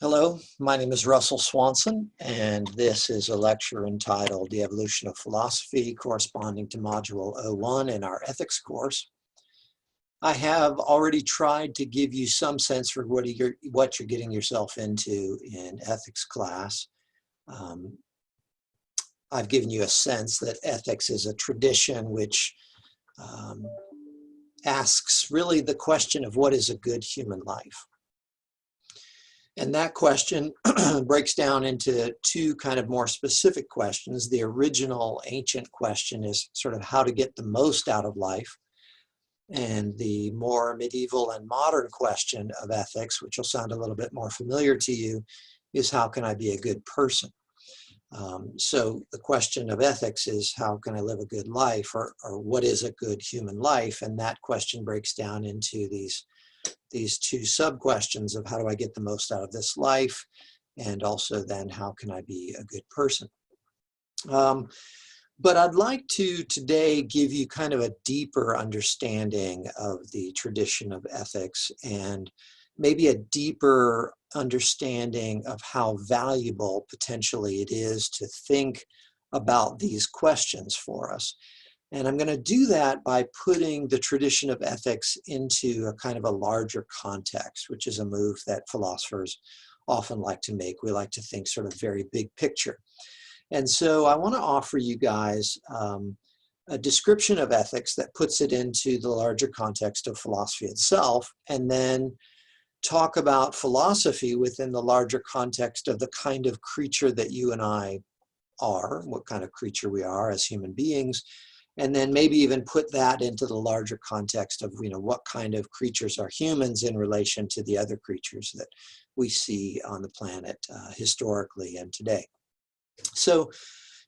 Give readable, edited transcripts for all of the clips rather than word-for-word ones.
Hello, my name is Russell Swanson, and this is a lecture entitled The Evolution of Philosophy, corresponding to Module 01 in our ethics course. I have already tried to give you some sense for what you're getting yourself into in ethics class. I've given you a sense that ethics is a tradition which asks really the question of what is a good human life. And that question breaks down into two kind of more specific questions. The original ancient question is sort of how to get the most out of life. And the more medieval and modern question of ethics, which will sound a little bit more familiar to you, is how can I be a good person? So the question of ethics is how can I live a good life, or what is a good human life? And that question breaks down into these two sub-questions of how do I get the most out of this life, and also then how can I be a good person. But I'd like to today give you kind of a deeper understanding of the tradition of ethics, and maybe a deeper understanding of how valuable potentially it is to think about these questions for us. And I'm going to do that by putting the tradition of ethics into a kind of a larger context, which is a move that philosophers often like to make. We like to think sort of very big picture. And so I want to offer you guys a description of ethics that puts it into the larger context of philosophy itself, and then talk about philosophy within the larger context of the kind of creature that you and I are, what kind of creature we are as human beings, and then maybe even put that into the larger context of, what kind of creatures are humans in relation to the other creatures that we see on the planet historically and today. So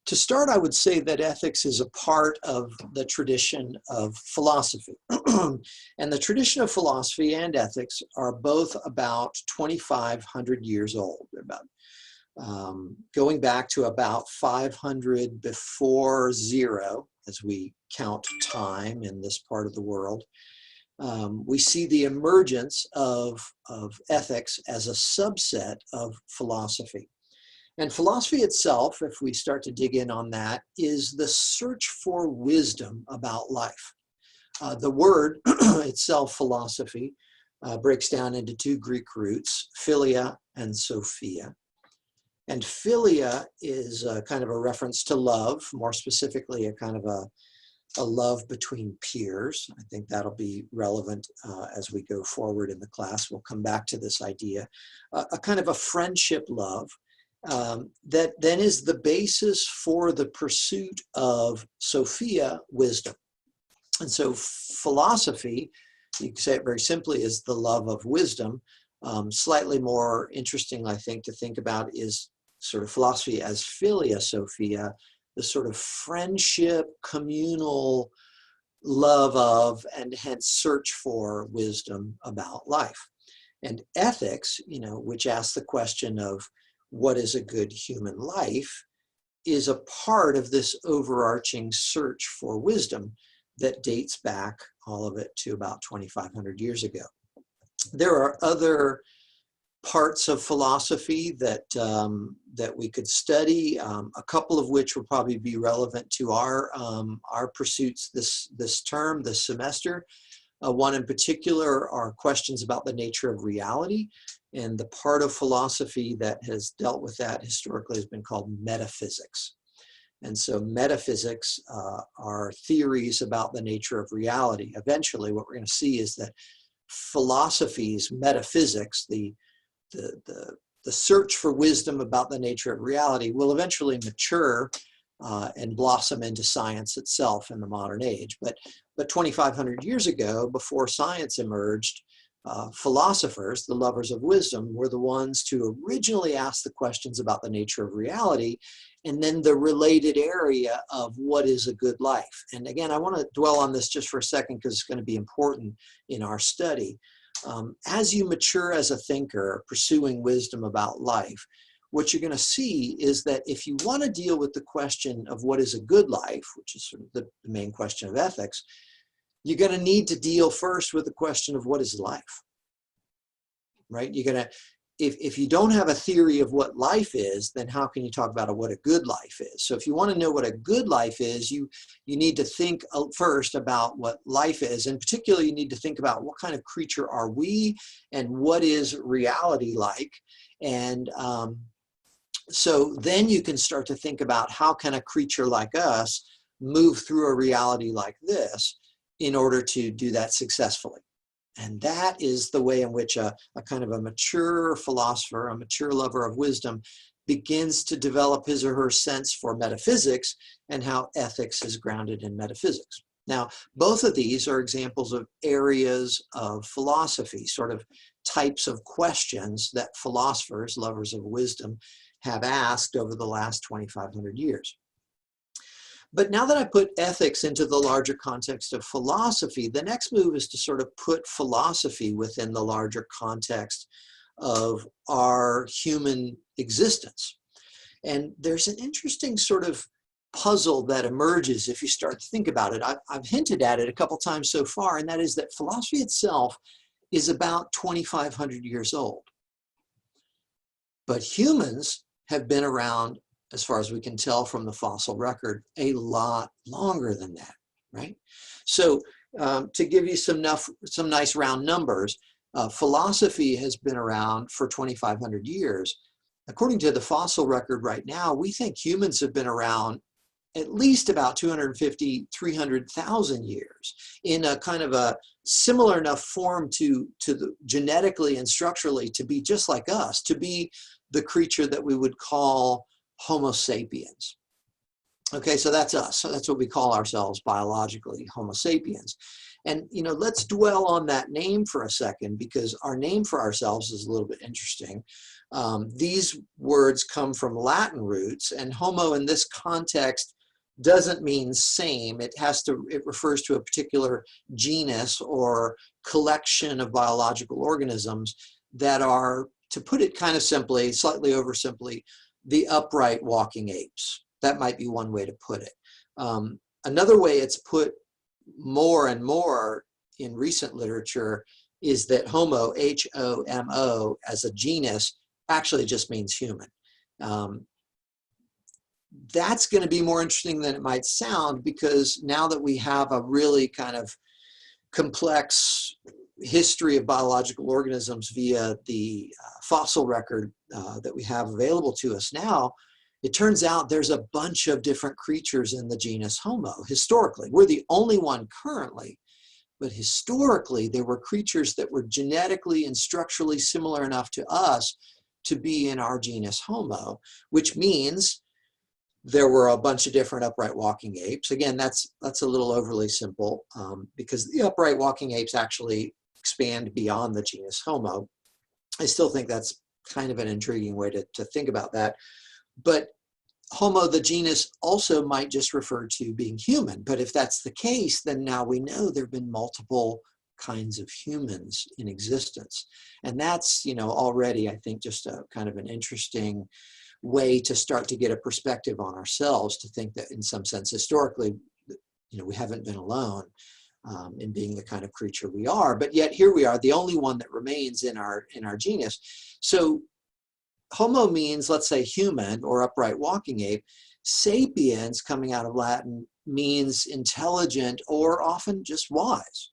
to start, I would say that ethics is a part of the tradition of philosophy. And the tradition of philosophy and ethics are both about 2,500 years old. They're about going back to about 500 before zero, as we count time in this part of the world. We see the emergence of ethics as a subset of philosophy. And philosophy itself, if we start to dig in on that, is the search for wisdom about life. The word itself, philosophy, breaks down into two Greek roots, philia and sophia. And philia is kind of a reference to love, more specifically a kind of a love between peers. I think that'll be relevant as we go forward in the class. We'll come back to this idea. A kind of a friendship love that then is the basis for the pursuit of sophia, wisdom. And so philosophy, you can say it very simply, is the love of wisdom. Slightly more interesting, I think, to think about is sort of philosophy as philia sophia, the sort of friendship, communal love of, and hence search for wisdom about life. And ethics, which asks the question of what is a good human life, is a part of this overarching search for wisdom that dates back, all of it, to about 2,500 years ago. There are other parts of philosophy that we could study, a couple of which will probably be relevant to our pursuits this term, this semester. One in particular are questions about the nature of reality, and the part of philosophy that has dealt with that historically has been called metaphysics. And so metaphysics are theories about the nature of reality. Eventually, what we're going to see is that philosophy's metaphysics, the search for wisdom about the nature of reality, will eventually mature and blossom into science itself in the modern age. But 2,500 years ago, before science emerged, philosophers, the lovers of wisdom, were the ones to originally ask the questions about the nature of reality, and then the related area of what is a good life. And again, I want to dwell on this just for a second because it's going to be important in our study. As you mature as a thinker, pursuing wisdom about life, what you're going to see is that if you want to deal with the question of what is a good life, which is sort of the main question of ethics, you're going to need to deal first with the question of what is life, right? You're going to, if you don't have a theory of what life is, then how can you talk about what a good life is? So if you want to know what a good life is, you need to think first about what life is. And particularly, you need to think about what kind of creature are we and what is reality like. And so then you can start to think about how can a creature like us move through a reality like this in order to do that successfully. And that is the way in which a kind of a mature philosopher, a mature lover of wisdom, begins to develop his or her sense for metaphysics and how ethics is grounded in metaphysics. Now, both of these are examples of areas of philosophy, sort of types of questions that philosophers, lovers of wisdom, have asked over the last 2,500 years. But now that I put ethics into the larger context of philosophy, the next move is to sort of put philosophy within the larger context of our human existence. And there's an interesting sort of puzzle that emerges if you start to think about it. I've hinted at it a couple times so far, and that is that philosophy itself is about 2,500 years old. But humans have been around, as far as we can tell from the fossil record, a lot longer than that, right? So to give you some nice round numbers, philosophy has been around for 2,500 years. According to the fossil record right now, we think humans have been around at least about 250, 300,000 years in a kind of a similar enough form to the genetically and structurally to be just like us, to be the creature that we would call Homo sapiens. Okay, so that's us. So that's what we call ourselves biologically, Homo sapiens. And, you know, let's dwell on that name for a second, because our name for ourselves is a little bit interesting. These words come from Latin roots, and homo in this context doesn't mean same. It refers to a particular genus or collection of biological organisms that are, to put it kind of simply, slightly oversimply, the upright walking apes. That might be one way to put it. Another way it's put more and more in recent literature is that homo, H-O-M-O, as a genus, actually just means human. That's going to be more interesting than it might sound, because now that we have a really kind of complex history of biological organisms via the fossil record that we have available to us now, it turns out there's a bunch of different creatures in the genus Homo. Historically, we're the only one currently, but historically there were creatures that were genetically and structurally similar enough to us to be in our genus Homo, which means there were a bunch of different upright walking apes. Again, that's a little overly simple, because the upright walking apes actually expand beyond the genus Homo. I still think that's kind of an intriguing way to think about that. But Homo, the genus, also might just refer to being human. But if that's the case, then now we know there have been multiple kinds of humans in existence. And that's, you know, already, I think, just a kind of an interesting way to start to get a perspective on ourselves, to think that in some sense, historically, you know, we haven't been alone in being the kind of creature we are, but yet here we are, the only one that remains in our genus. So Homo means, let's say, human or upright walking ape. Sapiens, coming out of Latin, means intelligent or often just wise.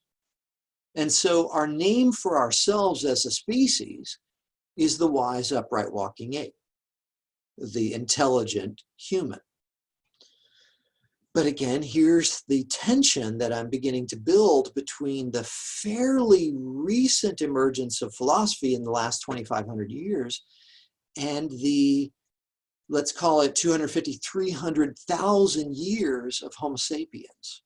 And so our name for ourselves as a species is the wise upright walking ape, the intelligent human. But again, here's the tension that I'm beginning to build between the fairly recent emergence of philosophy in the last 2,500 years and the, let's call it 250, 300,000 years of Homo sapiens.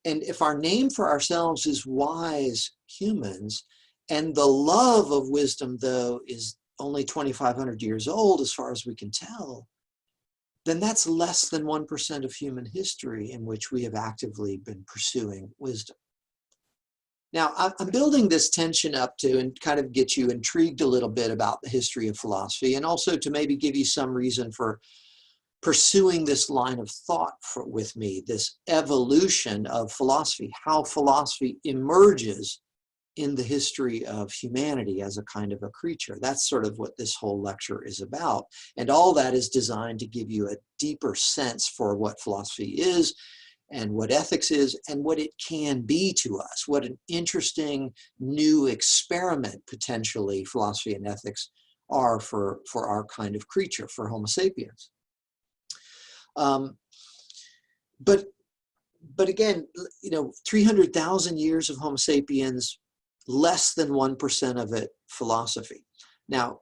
And if our name for ourselves is wise humans, and the love of wisdom, though, is only 2,500 years old, as far as we can tell, then that's less than 1% of human history in which we have actively been pursuing wisdom. Now, I'm building this tension up to and kind of get you intrigued a little bit about the history of philosophy, and also to maybe give you some reason for pursuing this line of thought with me, this evolution of philosophy, how philosophy emerges in the history of humanity as a kind of a creature. That's sort of what this whole lecture is about. And all that is designed to give you a deeper sense for what philosophy is and what ethics is and what it can be to us. What an interesting new experiment, potentially, philosophy and ethics are for our kind of creature, for Homo sapiens. But again, 300,000 years of Homo sapiens, less than 1% of it philosophy. Now,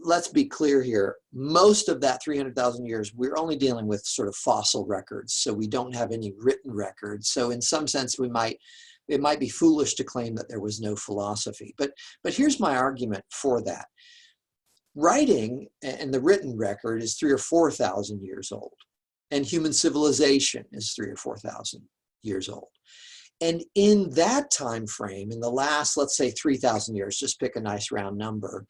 let's be clear here. Most of that 300,000 years, we're only dealing with sort of fossil records, so we don't have any written records. So in some sense, it might be foolish to claim that there was no philosophy. But here's my argument for that. Writing and the written record is 3,000 or 4,000 years old, and human civilization is 3,000 or 4,000 years old. And in that time frame, in the last, let's say 3,000 years, just pick a nice round number,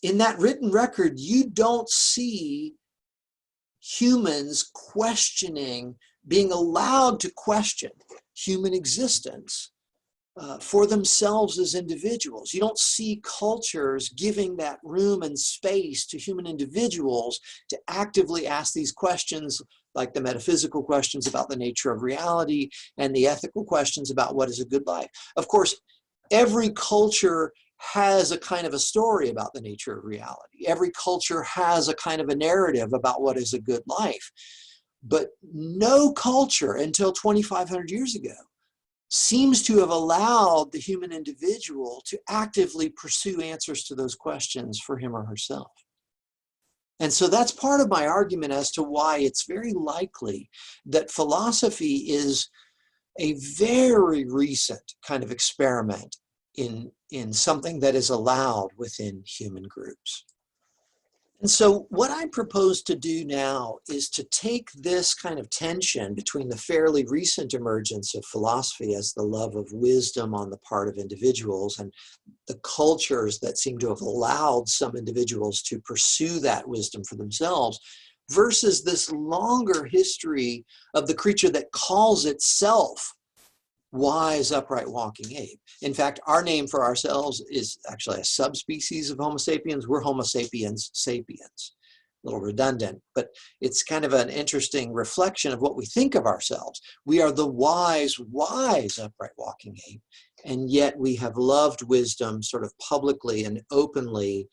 in that written record, you don't see humans questioning, being allowed to question human existence for themselves as individuals. You don't see cultures giving that room and space to human individuals to actively ask these questions, like the metaphysical questions about the nature of reality and the ethical questions about what is a good life. Of course, every culture has a kind of a story about the nature of reality. Every culture has a kind of a narrative about what is a good life. But no culture until 2,500 years ago seems to have allowed the human individual to actively pursue answers to those questions for him or herself. And so that's part of my argument as to why it's very likely that philosophy is a very recent kind of experiment in something that is allowed within human groups. And so what I propose to do now is to take this kind of tension between the fairly recent emergence of philosophy as the love of wisdom on the part of individuals and the cultures that seem to have allowed some individuals to pursue that wisdom for themselves, versus this longer history of the creature that calls itself wise, upright, walking ape. In fact, our name for ourselves is actually a subspecies of Homo sapiens. We're Homo sapiens sapiens. A little redundant, but it's kind of an interesting reflection of what we think of ourselves. We are the wise, upright, walking ape, and yet we have loved wisdom sort of publicly and openly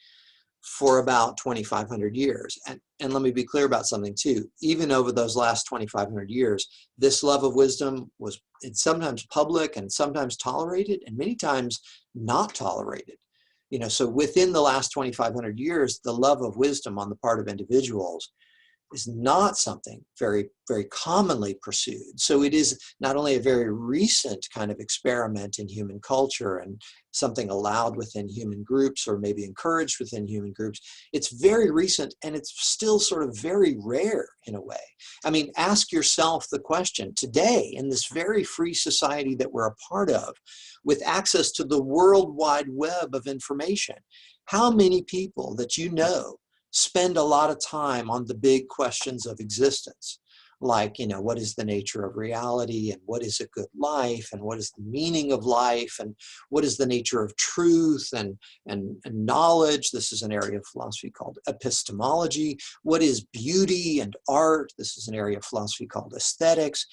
for about 2,500 years. And let me be clear about something too. Even over those last 2,500 years, this love of wisdom was sometimes public and sometimes tolerated and many times not tolerated. So within the last 2,500 years, the love of wisdom on the part of individuals is not something very, very commonly pursued. So it is not only a very recent kind of experiment in human culture and something allowed within human groups or maybe encouraged within human groups, it's very recent and it's still sort of very rare in a way. I mean, ask yourself the question today in this very free society that we're a part of, with access to the World Wide Web of information, how many people that you know spend a lot of time on the big questions of existence, like, what is the nature of reality, and what is a good life, and what is the meaning of life, and what is the nature of truth and knowledge. This is an area of philosophy called epistemology. What is beauty and art? This is an area of philosophy called aesthetics.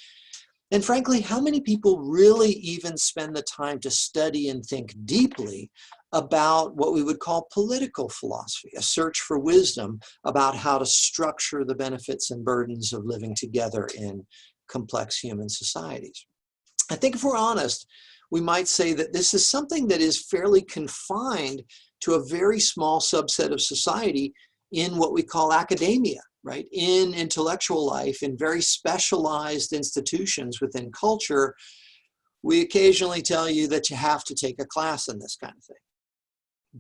And frankly, how many people really even spend the time to study and think deeply about what we would call political philosophy, a search for wisdom about how to structure the benefits and burdens of living together in complex human societies? I think if we're honest, we might say that this is something that is fairly confined to a very small subset of society in what we call academia, right? In intellectual life, in very specialized institutions within culture, we occasionally tell you that you have to take a class in this kind of thing.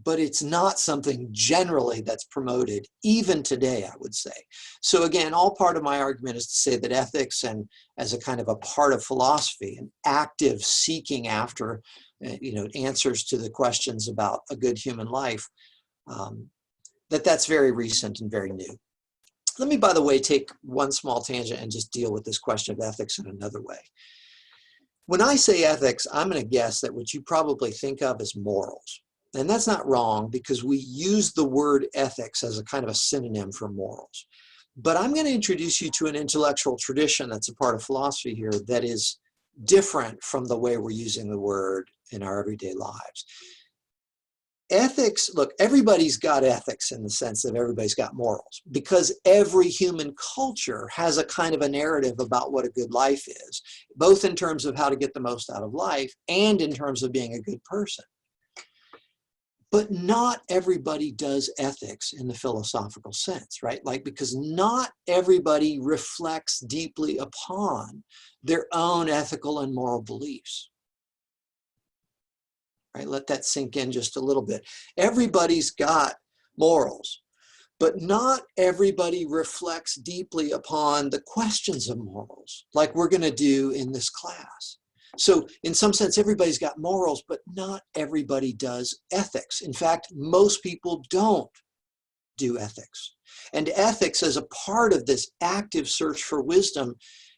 But it's not something generally that's promoted, even today, I would say. So again, all part of my argument is to say that ethics, and as a kind of a part of philosophy, an active seeking after answers to the questions about a good human life, that's very recent and very new. Let me, by the way, take one small tangent and just deal with this question of ethics in another way. When I say ethics, I'm going to guess that what you probably think of as morals. And that's not wrong because we use the word ethics as a kind of a synonym for morals. But I'm going to introduce you to an intellectual tradition that's a part of philosophy here that is different from the way we're using the word in our everyday lives. Ethics, look, everybody's got ethics in the sense that everybody's got morals, because every human culture has a kind of a narrative about what a good life is, both in terms of how to get the most out of life and in terms of being a good person. But not everybody does ethics in the philosophical sense, right? Like, because not everybody reflects deeply upon their own ethical and moral beliefs. Right? Let that sink in just a little bit. Everybody's got morals, but not everybody reflects deeply upon the questions of morals, like we're going to do in this class. So in some sense, everybody's got morals, but not everybody does ethics. In fact, most people don't do ethics. And ethics as a part of this active search for wisdom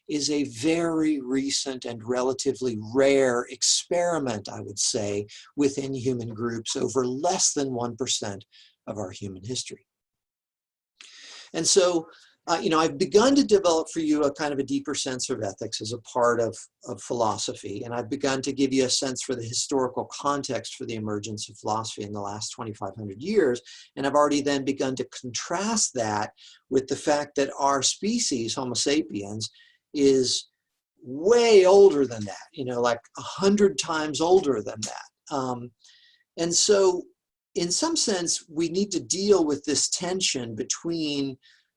is a very recent and relatively rare experiment, I would say, within human groups over less than 1% of our human history. And so, I've begun to develop for you a kind of a deeper sense of ethics as a part of philosophy. And I've begun to give you a sense for the historical context for the emergence of philosophy in the last 2,500 years. And I've already then begun to contrast that with the fact that our species, Homo sapiens, is way older than that, like 100 times older than that. And so in some sense, we need to deal with this tension between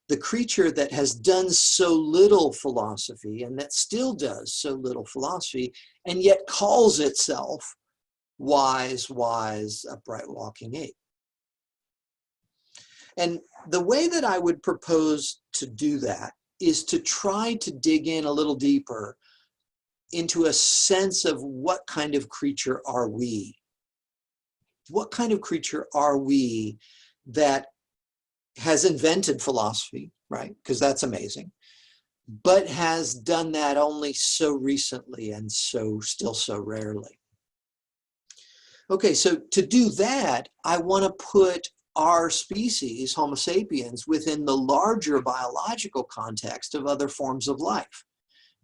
the creature that has done so little philosophy and that still does so little philosophy and yet calls itself wise, upright walking ape. And the way that I would propose to do that is to try to dig in a little deeper into a sense of what kind of creature are we? What kind of creature are we that has invented philosophy, right? Because that's amazing, but has done that only so recently and still so rarely. Okay, so to do that, I want to put our species, Homo sapiens, within the larger biological context of other forms of life.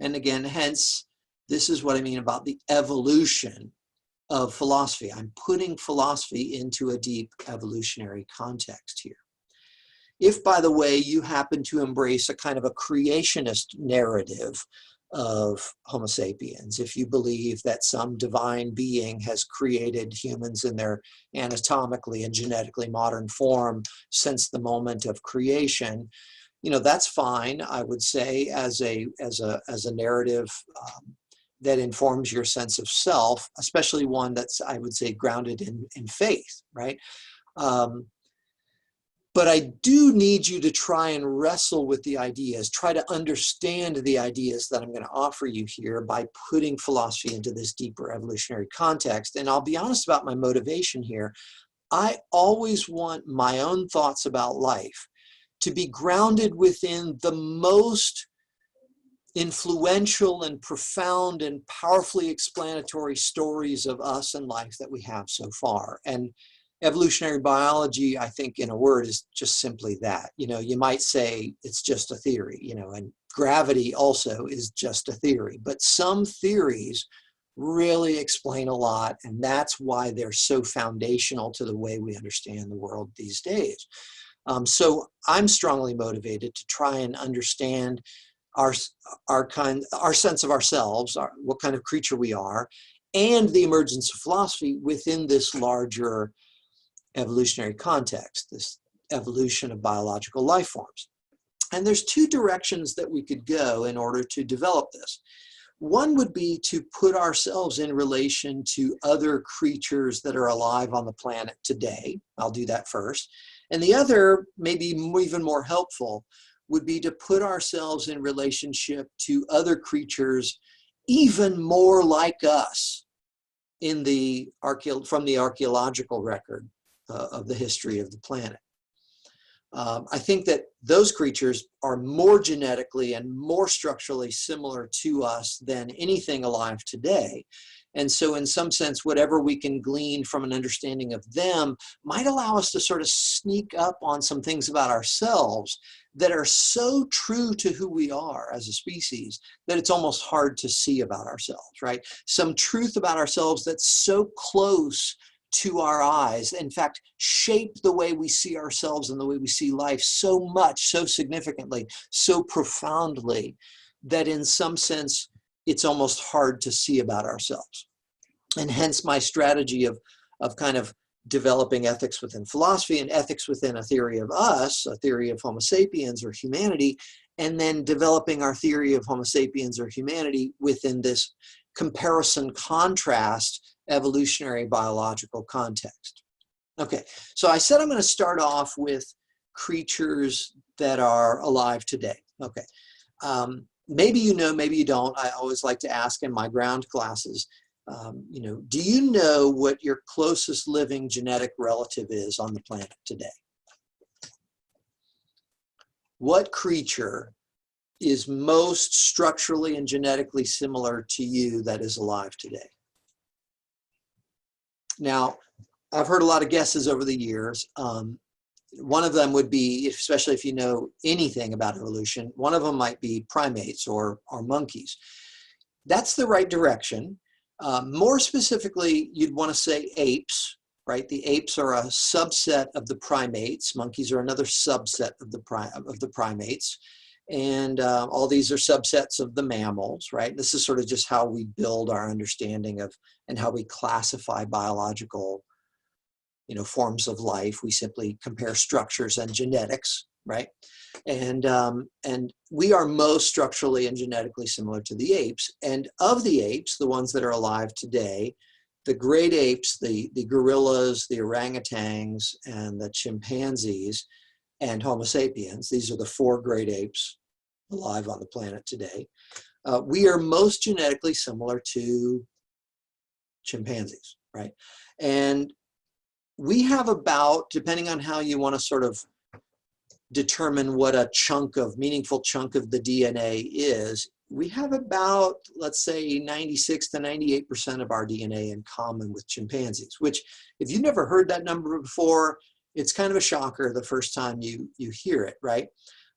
And again, hence, this is what I mean about the evolution of philosophy. I'm putting philosophy into a deep evolutionary context here. If, by the way, you happen to embrace a kind of a creationist narrative of Homo sapiens, if you believe that some divine being has created humans in their anatomically and genetically modern form since the moment of creation, that's fine, I would say, as a narrative that informs your sense of self, especially one that's, I would say, grounded in faith, right? But I do need you to try and wrestle with the ideas, try to understand the ideas that I'm going to offer you here by putting philosophy into this deeper evolutionary context. And I'll be honest about my motivation here. I always want my own thoughts about life to be grounded within the most influential and profound and powerfully explanatory stories of us and life that we have so far. And evolutionary biology, I think, in a word, is just simply that. You might say it's just a theory, and gravity also is just a theory. But some theories really explain a lot, and that's why they're so foundational to the way we understand the world these days. So I'm strongly motivated to try and understand our sense of ourselves, what kind of creature we are, and the emergence of philosophy within this larger evolutionary context, this evolution of biological life forms. And there's two directions that we could go in order to develop this. One would be to put ourselves in relation to other creatures that are alive on the planet today. I'll do that first. And the other, maybe even more helpful, would be to put ourselves in relationship to other creatures even more like us from the archaeological record of the history of the planet. I think that those creatures are more genetically and more structurally similar to us than anything alive today. And so in some sense, whatever we can glean from an understanding of them might allow us to sort of sneak up on some things about ourselves that are so true to who we are as a species that it's almost hard to see about ourselves, right? Some truth about ourselves that's so close to our eyes, in fact, shape the way we see ourselves and the way we see life so much, so significantly, so profoundly, that in some sense, it's almost hard to see about ourselves. And hence my strategy of kind of developing ethics within philosophy and ethics within a theory of us, a theory of Homo sapiens or humanity, and then developing our theory of Homo sapiens or humanity within this comparison contrast evolutionary biological context. Okay, so I said I'm going to start off with creatures that are alive today. Okay, maybe you know, maybe you don't. I always like to ask in my ground classes, you know, do you know what your closest living genetic relative is on the planet today? What creature is most structurally and genetically similar to you that is alive today? Now, I've heard a lot of guesses over the years. One of them would be, especially if you know anything about evolution, one of them might be primates or monkeys. That's the right direction. More specifically, you'd want to say apes, right? The apes are a subset of the primates. Monkeys are another subset of the primates. And all these are subsets of the mammals, right? This is sort of just how we build our understanding of and how we classify biological, you know, forms of life. We simply compare structures and genetics, right? And we are most structurally and genetically similar to the apes. And of the apes, the ones that are alive today, the great apes, the gorillas, the orangutans, and the chimpanzees, and Homo sapiens, these are the four great apes alive on the planet today. We are most genetically similar to chimpanzees, right? And we have about, depending on how you want to sort of determine what a meaningful chunk of the DNA is, we have about, let's say, 96 to 98% of our DNA in common with chimpanzees, which if you've never heard that number before, it's kind of a shocker the first time you hear it, right?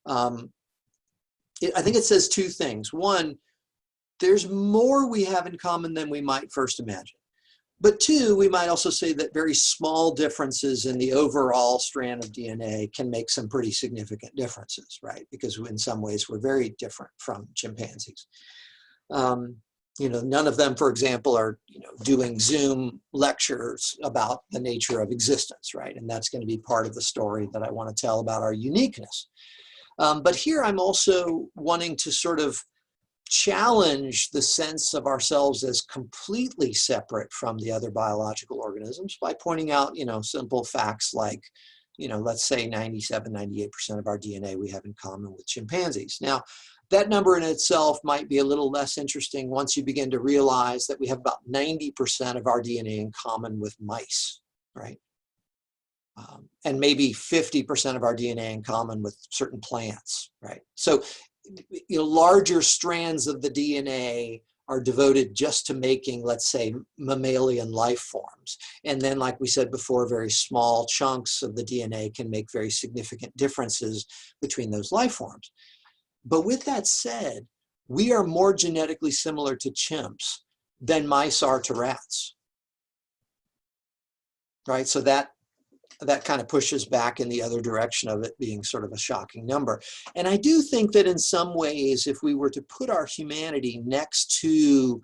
I think it says two things. One, there's more we have in common than we might first imagine. But two, we might also say that very small differences in the overall strand of DNA can make some pretty significant differences, right? Because in some ways we're very different from chimpanzees. You know, none of them, for example, are, you know, doing Zoom lectures about the nature of existence, right? And that's going to be part of the story that I want to tell about our uniqueness. But here I'm also wanting to sort of challenge the sense of ourselves as completely separate from the other biological organisms by pointing out, you know, simple facts like, you know, let's say 97, 98% of our DNA we have in common with chimpanzees. Now, that number in itself might be a little less interesting once you begin to realize that we have about 90% of our DNA in common with mice, right? And maybe 50% of our DNA in common with certain plants, right? So, you know, larger strands of the DNA are devoted just to making, let's say, mammalian life forms. And then, like we said before, very small chunks of the DNA can make very significant differences between those life forms. But with that said, we are more genetically similar to chimps than mice are to rats, right? So that kind of pushes back in the other direction of it being sort of a shocking number. And I do think that in some ways, if we were to put our humanity next to,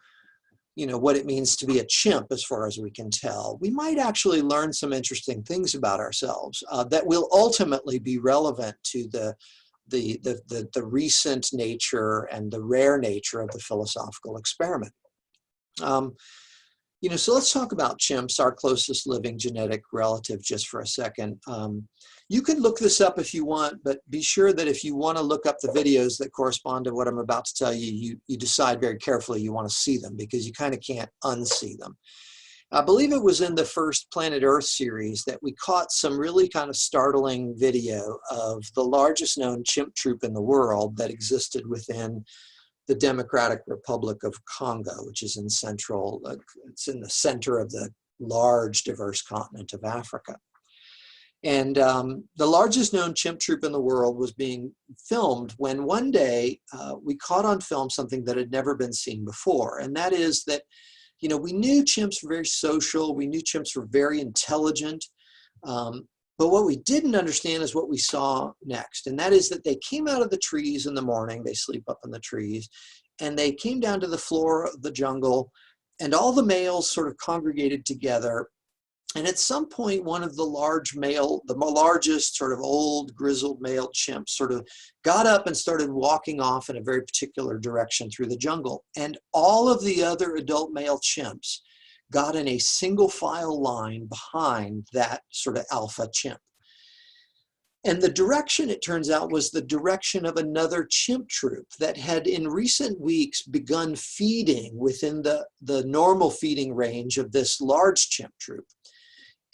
you know, what it means to be a chimp, as far as we can tell, we might actually learn some interesting things about ourselves that will ultimately be relevant to the recent nature and the rare nature of the philosophical experiment. You know, so let's talk about chimps, our closest living genetic relative, just for a second. You can look this up if you want, but be sure that if you want to look up the videos that correspond to what I'm about to tell you, you decide very carefully you want to see them, because you kind of can't unsee them. I believe it was in the first Planet Earth series that we caught some really kind of startling video of the largest known chimp troop in the world that existed within the Democratic Republic of Congo, which is in it's in the center of the large, diverse continent of Africa. And the largest known chimp troop in the world was being filmed when one day we caught on film something that had never been seen before. And that is that, you know, we knew chimps were very social. We knew chimps were very intelligent. But what we didn't understand is what we saw next. And that is that they came out of the trees in the morning. They sleep up in the trees. And they came down to the floor of the jungle. And all the males sort of congregated together. And at some point, one of the largest sort of old grizzled male chimps sort of got up and started walking off in a very particular direction through the jungle. And all of the other adult male chimps got in a single file line behind that sort of alpha chimp. And the direction, it turns out, was the direction of another chimp troop that had in recent weeks begun feeding within the normal feeding range of this large chimp troop.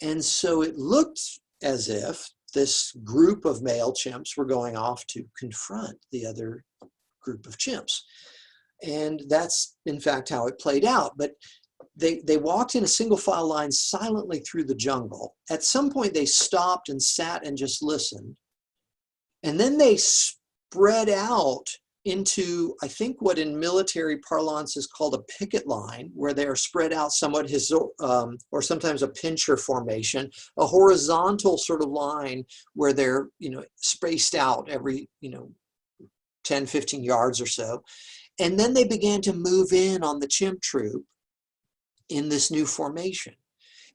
And so it looked as if this group of male chimps were going off to confront the other group of chimps. And that's, in fact, how it played out. But they walked in a single file line silently through the jungle. At some point, they stopped and sat and just listened. And then they spread out into, I think, what in military parlance is called a picket line, where they are spread out somewhat, or sometimes a pincher formation, a horizontal sort of line where they're, you know, spaced out every, 10, 15 yards or so. And then they began to move in on the chimp troop in this new formation.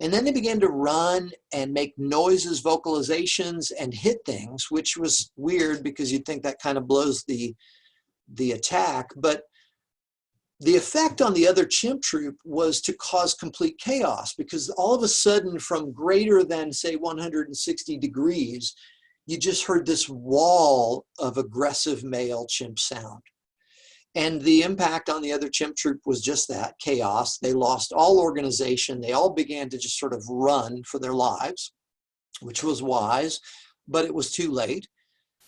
And then they began to run and make noises, vocalizations, and hit things, which was weird because you'd think that kind of blows the attack. But the effect on the other chimp troop was to cause complete chaos, because all of a sudden, from greater than, say, 160 degrees, you just heard this wall of aggressive male chimp sound. And the impact on the other chimp troop was just that, chaos. They lost all organization. They all began to just sort of run for their lives, which was wise, but it was too late,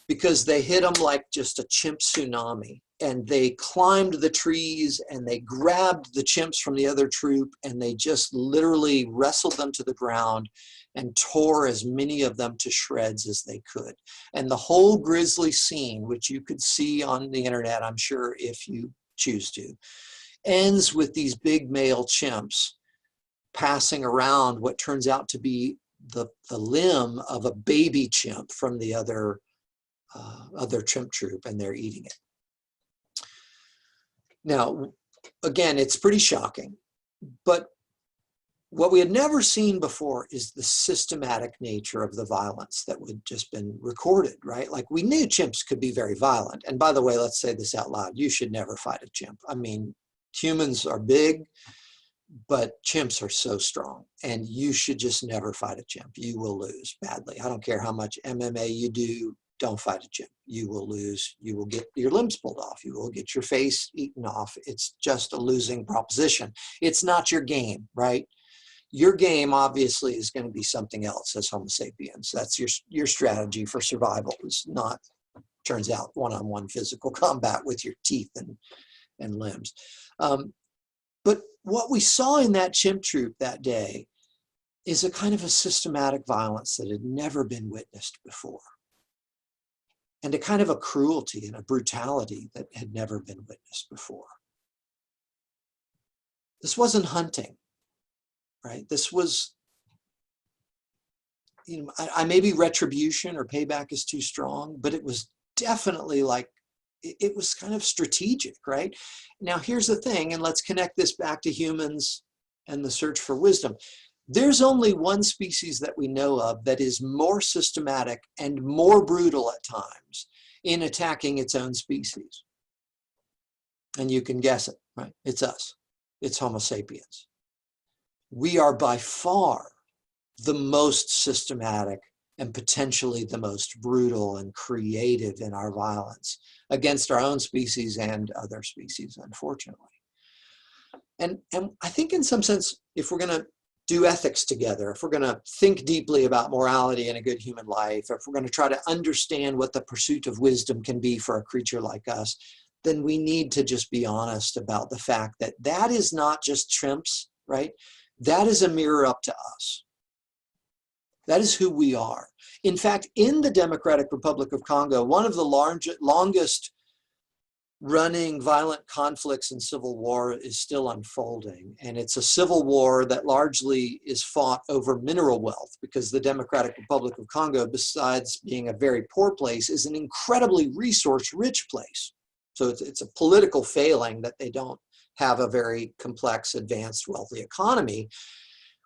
because they hit them like just a chimp tsunami. And they climbed the trees and they grabbed the chimps from the other troop, and they just literally wrestled them to the ground and tore as many of them to shreds as they could. And the whole grisly scene, which you could see on the internet, I'm sure, if you choose to, ends with these big male chimps passing around what turns out to be the limb of a baby chimp from the other chimp troop, and they're eating it. Now, again, it's pretty shocking, but what we had never seen before is the systematic nature of the violence that would just been recorded, right? Like, we knew chimps could be very violent. And by the way, let's say this out loud. You should never fight a chimp. I mean, humans are big, but chimps are so strong, and you should just never fight a chimp. You will lose badly. I don't care how much MMA you do. Don't fight a chimp. You will lose. You will get your limbs pulled off. You will get your face eaten off. It's just a losing proposition. It's not your game, right? Your game, obviously, is going to be something else as Homo sapiens. That's your strategy for survival. Is not, turns out, one-on-one physical combat with your teeth and limbs. But what we saw in that chimp troop that day is a kind of a systematic violence that had never been witnessed before, and a kind of a cruelty and a brutality that had never been witnessed before. This wasn't hunting, right? This was, maybe retribution or payback is too strong, but it was definitely like, it was kind of strategic, right? Now, here's the thing, and let's connect this back to humans and the search for wisdom. There's only one species that we know of that is more systematic and more brutal at times in attacking its own species. And you can guess it, right? It's us. It's Homo sapiens. We are by far the most systematic and potentially the most brutal and creative in our violence against our own species and other species, unfortunately. And I think in some sense, if we're going to do ethics together, if we're going to think deeply about morality and a good human life, if we're going to try to understand what the pursuit of wisdom can be for a creature like us, then we need to just be honest about the fact that that is not just chimps, right? That is a mirror up to us. That is who we are. In fact, in the Democratic Republic of Congo, one of the longest running violent conflicts and civil war is still unfolding. And it's a civil war that largely is fought over mineral wealth, because the Democratic Republic of Congo, besides being a very poor place, is an incredibly resource-rich place. So it's a political failing that they don't have a very complex, advanced, wealthy economy,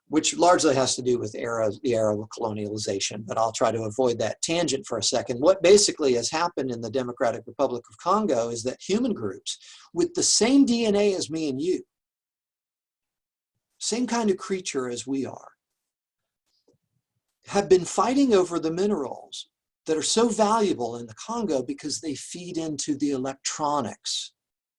which largely has to do with the era of colonialization, but I'll try to avoid that tangent for a second. What basically has happened in the Democratic Republic of Congo is that human groups with the same DNA as me and you, same kind of creature as we are, have been fighting over the minerals that are so valuable in the Congo because they feed into the electronics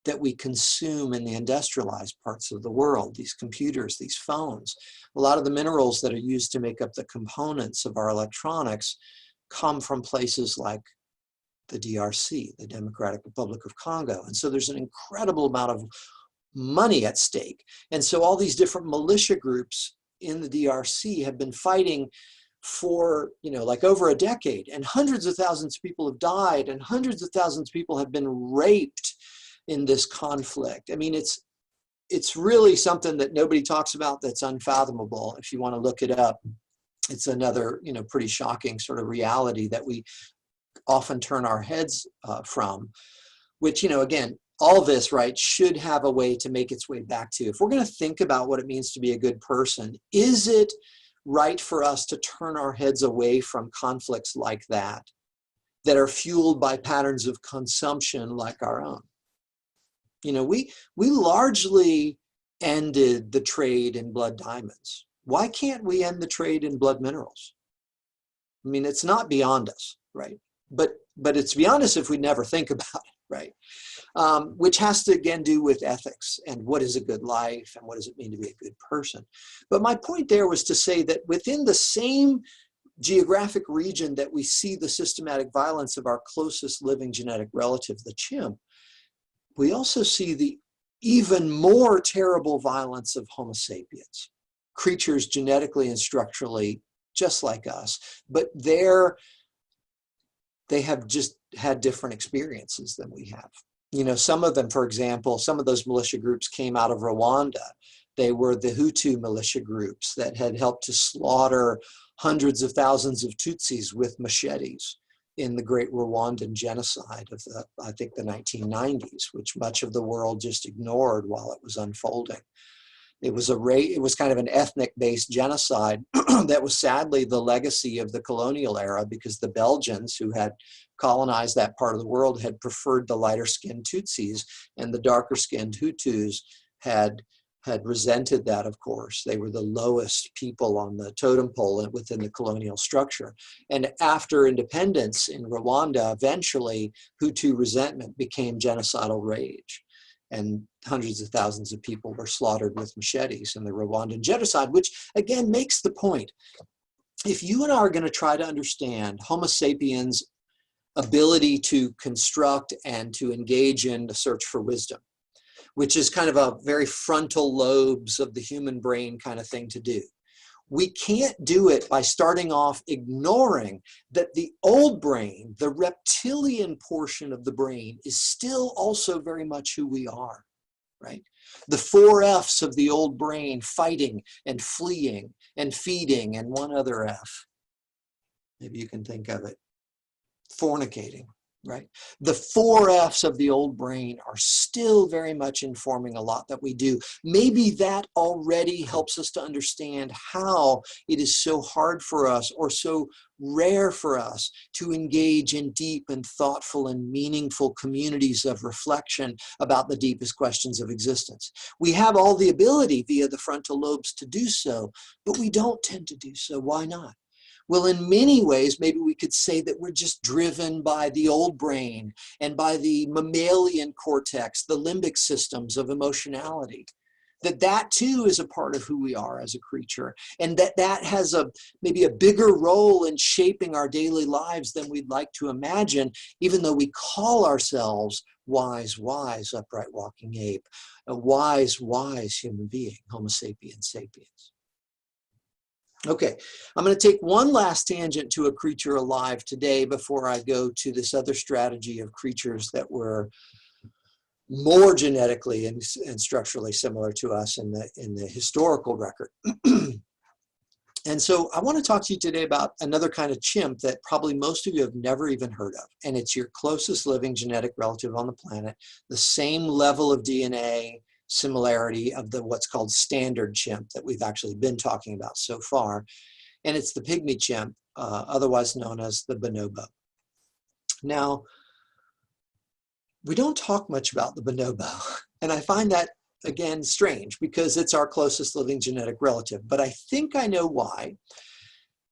that we consume in the industrialized parts of the world, these computers, these phones. A lot of the minerals that are used to make up the components of our electronics come from places like the DRC, the Democratic Republic of Congo. And so there's an incredible amount of money at stake. And so all these different militia groups in the DRC have been fighting for, like over a decade, and hundreds of thousands of people have died, and hundreds of thousands of people have been raped in this conflict. I mean, it's really something that nobody talks about, that's unfathomable. If you want to look it up, it's another, pretty shocking sort of reality that we often turn our heads from, which, again, all of this, right, should have a way to make its way back to, if we're going to think about what it means to be a good person, is it right for us to turn our heads away from conflicts like that are fueled by patterns of consumption like our own? We largely ended the trade in blood diamonds. Why can't we end the trade in blood minerals? I mean, it's not beyond us, right? But it's beyond us if we never think about it, right? Which has to, again, do with ethics and what is a good life and what does it mean to be a good person. But my point there was to say that within the same geographic region that we see the systematic violence of our closest living genetic relative, the chimp, we also see the even more terrible violence of Homo sapiens, creatures genetically and structurally just like us, but they have just had different experiences than we have. Some of them, for example, some of those militia groups came out of Rwanda. They were the Hutu militia groups that had helped to slaughter hundreds of thousands of Tutsis with machetes in the great Rwandan genocide of I think the 1990s, which much of the world just ignored while it was unfolding. It was kind of an ethnic-based genocide that was sadly the legacy of the colonial era, because the Belgians, who had colonized that part of the world, had preferred the lighter-skinned Tutsis, and the darker-skinned Hutus had resented that, of course. They were the lowest people on the totem pole within the colonial structure. And after independence in Rwanda, eventually Hutu resentment became genocidal rage. And hundreds of thousands of people were slaughtered with machetes in the Rwandan genocide, which again makes the point. If you and I are going to try to understand Homo sapiens' ability to construct and to engage in the search for wisdom, which is kind of a very frontal lobes of the human brain kind of thing to do, we can't do it by starting off ignoring that the old brain, the reptilian portion of the brain, is still also very much who we are, right? The 4 F's of the old brain: fighting and fleeing and feeding, and one other F. Maybe you can think of it. Fornicating, right? The 4 F's of the old brain are still very much informing a lot that we do. Maybe that already helps us to understand how it is so hard for us, or so rare for us, to engage in deep and thoughtful and meaningful communities of reflection about the deepest questions of existence. We have all the ability via the frontal lobes to do so, but we don't tend to do so. Why not? Well, in many ways, maybe we could say that we're just driven by the old brain and by the mammalian cortex, the limbic systems of emotionality. that too is a part of who we are as a creature, and that has maybe a bigger role in shaping our daily lives than we'd like to imagine, even though we call ourselves wise, upright walking ape, a wise human being, Homo sapiens sapiens. Okay, I'm going to take one last tangent to a creature alive today before I go to this other strategy of creatures that were more genetically and structurally similar to us in the historical record. And so I want to talk to you today about another kind of chimp that probably most of you have never even heard of, and it's your closest living genetic relative on the planet, the same level of DNA similarity of the what's called standard chimp that we've actually been talking about so far, and it's the pygmy chimp, otherwise known as the bonobo. Now, we don't talk much about the bonobo, and I find that, again, strange because it's our closest living genetic relative, but I think I know why,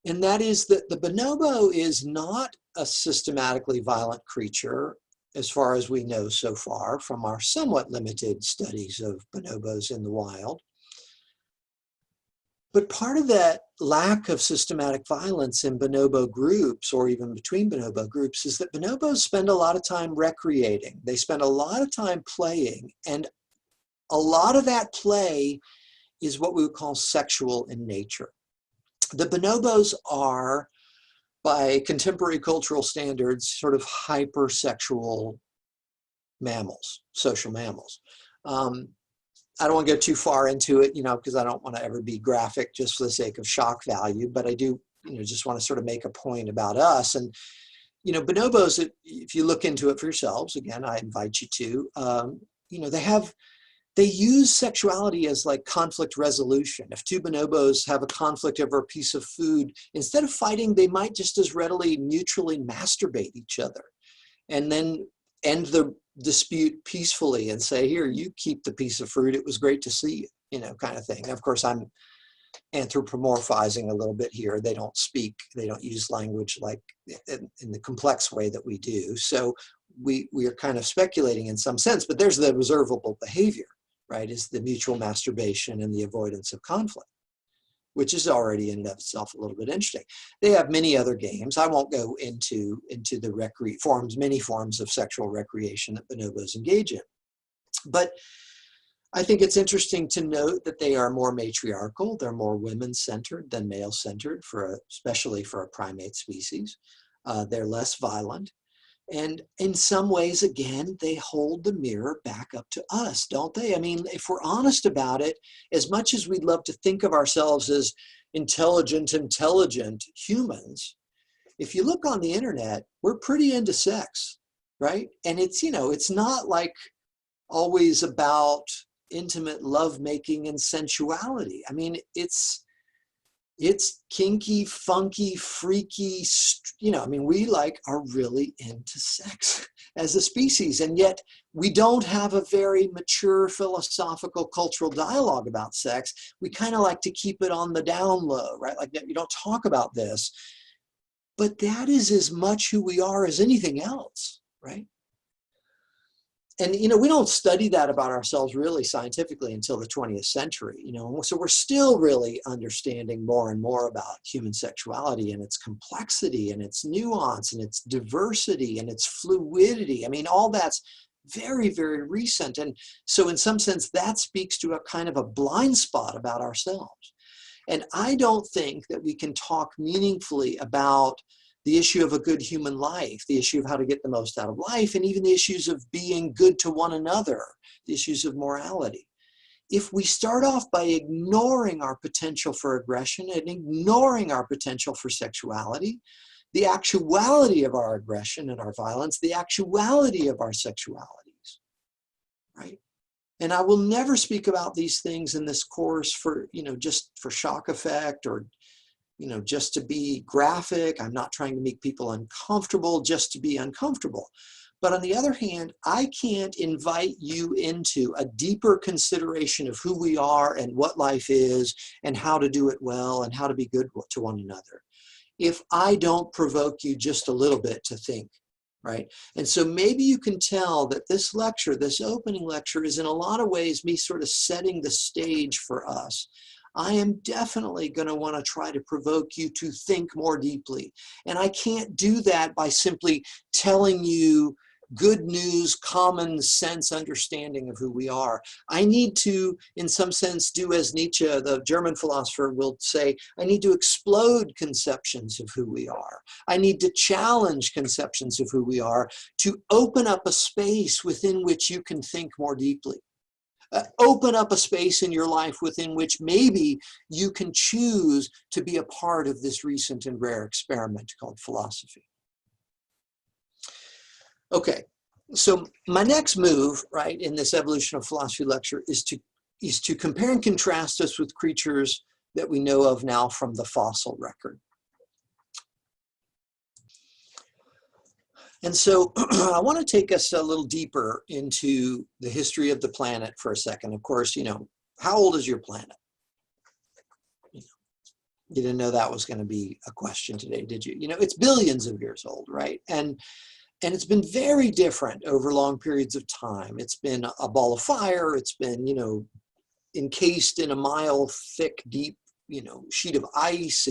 and that is that the bonobo is not a systematically violent creature as far as we know so far from our somewhat limited studies of bonobos in the wild. But part of that lack of systematic violence in bonobo groups, or even between bonobo groups, is that bonobos spend a lot of time recreating. They spend a lot of time playing, and a lot of that play is what we would call sexual in nature. The bonobos are, by contemporary cultural standards, sort of hypersexual mammals, social mammals. I don't want to go too far into it, because I don't want to ever be graphic just for the sake of shock value, but I do, just want to sort of make a point about us. And, bonobos, if you look into it for yourselves, again, I invite you to, they use sexuality as like conflict resolution. If two bonobos have a conflict over a piece of food, instead of fighting, they might just as readily mutually masturbate each other and then end the dispute peacefully and say, here, you keep the piece of fruit. It was great to see you, kind of thing. And of course, I'm anthropomorphizing a little bit here. They don't speak, they don't use language like in the complex way that we do. So we are kind of speculating in some sense, but there's the observable behavior, right, is the mutual masturbation and the avoidance of conflict, which is already in and of itself a little bit interesting. They have many other games. I won't go into the many forms of sexual recreation that bonobos engage in. But I think it's interesting to note that they are more matriarchal. They're more women-centered than male-centered, especially for a primate species. They're less violent. And in some ways, again, they hold the mirror back up to us, don't they? I mean, if we're honest about it, as much as we'd love to think of ourselves as intelligent humans, if you look on the internet, we're pretty into sex, right? And it's not like always about intimate lovemaking and sensuality. I mean, it's kinky, funky, freaky, we are really into sex as a species, and yet we don't have a very mature philosophical cultural dialogue about sex. We kind of like to keep it on the down low, right? Like you don't talk about this, but that is as much who we are as anything else, right? And, we don't study that about ourselves really scientifically until the 20th century, so we're still really understanding more and more about human sexuality and its complexity and its nuance and its diversity and its fluidity. I mean, all that's very, very recent. And so in some sense, that speaks to a kind of a blind spot about ourselves. And I don't think that we can talk meaningfully about the issue of a good human life, the issue of how to get the most out of life, and even the issues of being good to one another, the issues of morality. If we start off by ignoring our potential for aggression and ignoring our potential for sexuality, the actuality of our aggression and our violence, the actuality of our sexualities, right? And I will never speak about these things in this course for, just for shock effect or just to be graphic. I'm not trying to make people uncomfortable just to be uncomfortable. But on the other hand, I can't invite you into a deeper consideration of who we are and what life is and how to do it well and how to be good to one another if I don't provoke you just a little bit to think right? And so maybe you can tell that this lecture, this opening lecture, is in a lot of ways me sort of setting the stage for us. I am definitely going to want to try to provoke you to think more deeply. And I can't do that by simply telling you good news, common sense understanding of who we are. I need to, in some sense, do as Nietzsche, the German philosopher, will say, I need to explode conceptions of who we are. I need to challenge conceptions of who we are to open up a space within which you can think more deeply. Open up a space in your life within which maybe you can choose to be a part of this recent and rare experiment called philosophy. Okay, so my next move, right, in this Evolution of Philosophy lecture is to compare and contrast us with creatures that we know of now from the fossil record. And so I want to take us a little deeper into the history of the planet for a second. Of course, how old is your planet? You didn't know that was going to be a question today, did you? It's billions of years old, right? And it's been very different over long periods of time. It's been a ball of fire. It's been, encased in a mile thick, deep, sheet of ice.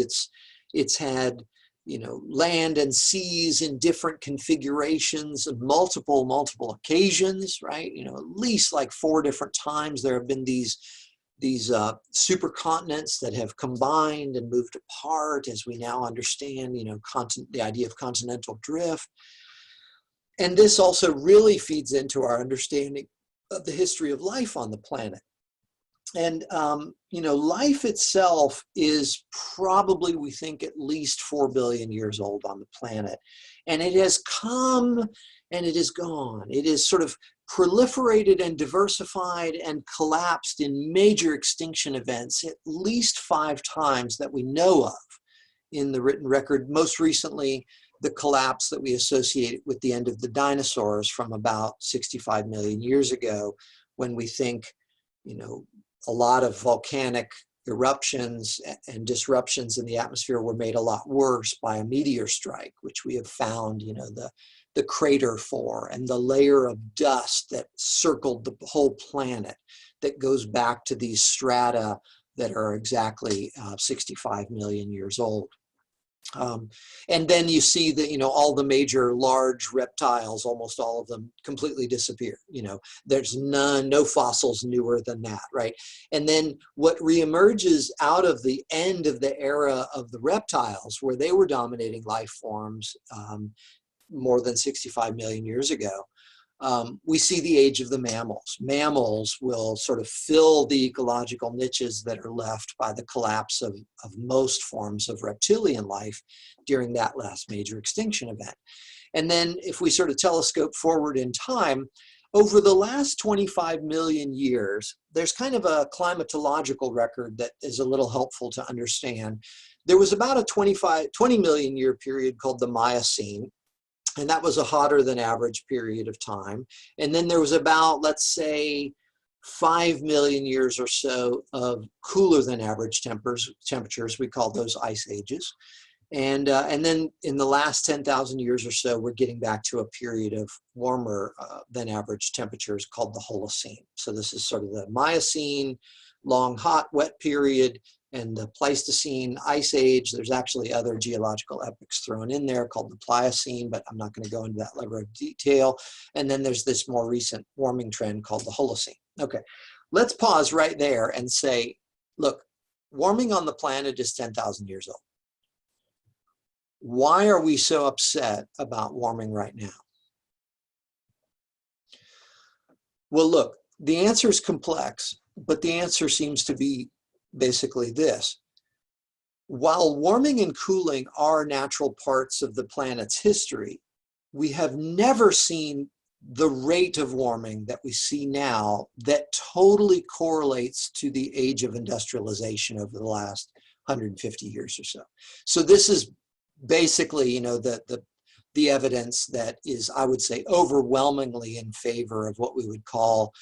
It's had, land and seas in different configurations and multiple occasions, right? At least like 4 different times there have been these supercontinents that have combined and moved apart, as we now understand, the idea of continental drift. And this also really feeds into our understanding of the history of life on the planet. And, life itself is probably, we think, at least 4 billion years old on the planet. And it has come and it is gone. It is sort of proliferated and diversified and collapsed in major extinction events at least 5 times that we know of in the written record. Most recently, the collapse that we associate with the end of the dinosaurs from about 65 million years ago, when we think, a lot of volcanic eruptions and disruptions in the atmosphere were made a lot worse by a meteor strike, which we have found, the crater for, and the layer of dust that circled the whole planet that goes back to these strata that are exactly 65 million years old. And then you see that, all the major large reptiles, almost all of them completely disappear. There's no fossils newer than that, right? And then what reemerges out of the end of the era of the reptiles, where they were dominating life forms more than 65 million years ago, we see the age of the mammals. Mammals will sort of fill the ecological niches that are left by the collapse of most forms of reptilian life during that last major extinction event. And then if we sort of telescope forward in time, over the last 25 million years, there's kind of a climatological record that is a little helpful to understand. There was about a 20 million year period called the Miocene. And that was a hotter than average period of time. And then there was about, let's say, 5 million years or so of cooler than average temperatures. We call those ice ages. And then in the last 10,000 years or so, we're getting back to a period of warmer than average temperatures called the Holocene. So this is sort of the Miocene, long, hot, wet period, and the Pleistocene ice age. There's actually other geological epochs thrown in there called the Pliocene, but I'm not going to go into that level of detail. And then there's this more recent warming trend called the Holocene. Okay, let's pause right there and say, look, warming on the planet is 10,000 years old. Why are we so upset about warming right now? Well, look, the answer is complex, but the answer seems to be basically this. While warming and cooling are natural parts of the planet's history, we have never seen the rate of warming that we see now that totally correlates to the age of industrialization over the last 150 years or so. So this is basically, the evidence that is, I would say, overwhelmingly in favor of what we would call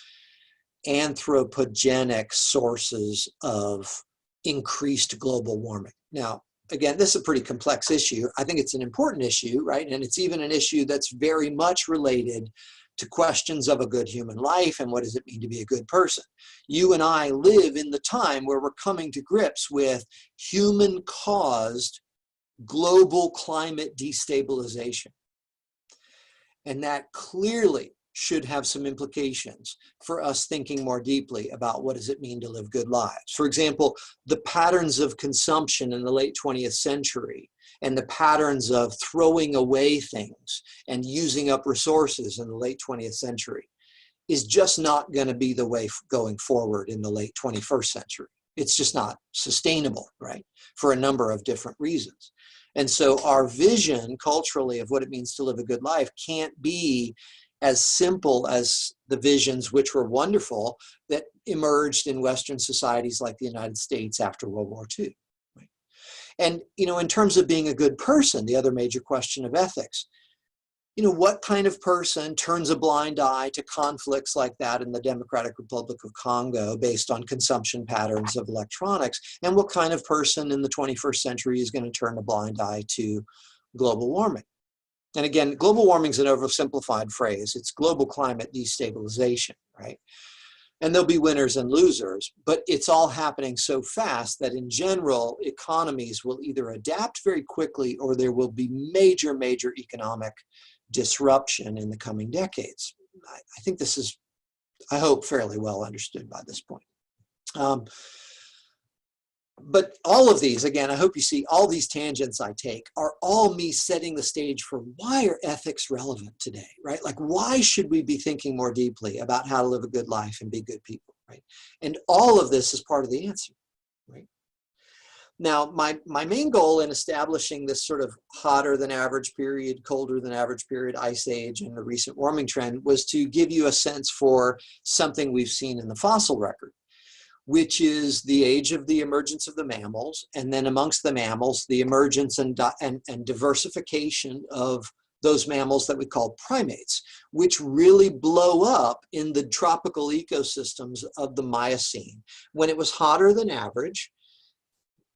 anthropogenic sources of increased global warming. Now, again, this is a pretty complex issue. I think it's an important issue, right? And it's even an issue that's very much related to questions of a good human life and what does it mean to be a good person. You and I live in the time where we're coming to grips with human-caused global climate destabilization. And that clearly should have some implications for us thinking more deeply about what does it mean to live good lives. For example, the patterns of consumption in the late 20th century and the patterns of throwing away things and using up resources in the late 20th century is just not going to be the way going forward in the late 21st century. It's just not sustainable, right? For a number of different reasons. And so our vision culturally of what it means to live a good life can't be as simple as the visions, which were wonderful, that emerged in Western societies like the United States after World War II. Right? And, you know, in terms of being a good person, the other major question of ethics, you know, what kind of person turns a blind eye to conflicts like that in the Democratic Republic of Congo based on consumption patterns of electronics? And what kind of person in the 21st century is going to turn a blind eye to global warming? And again, global warming is an oversimplified phrase. It's global climate destabilization, right? And there'll be winners and losers, but it's all happening so fast that in general, economies will either adapt very quickly or there will be major, major economic disruption in the coming decades. I think this is, I hope, fairly well understood by this point. But all of these, again, I hope you see all these tangents I take are all me setting the stage for why are ethics relevant today, right? Like, why should we be thinking more deeply about how to live a good life and be good people, right? And all of this is part of the answer, right? Now, my main goal in establishing this sort of hotter than average period, colder than average period, ice age, and the recent warming trend was to give you a sense for something we've seen in the fossil record, which is the age of the emergence of the mammals, and then amongst the mammals, the emergence and diversification of those mammals that we call primates, which really blow up in the tropical ecosystems of the Miocene. When it was hotter than average,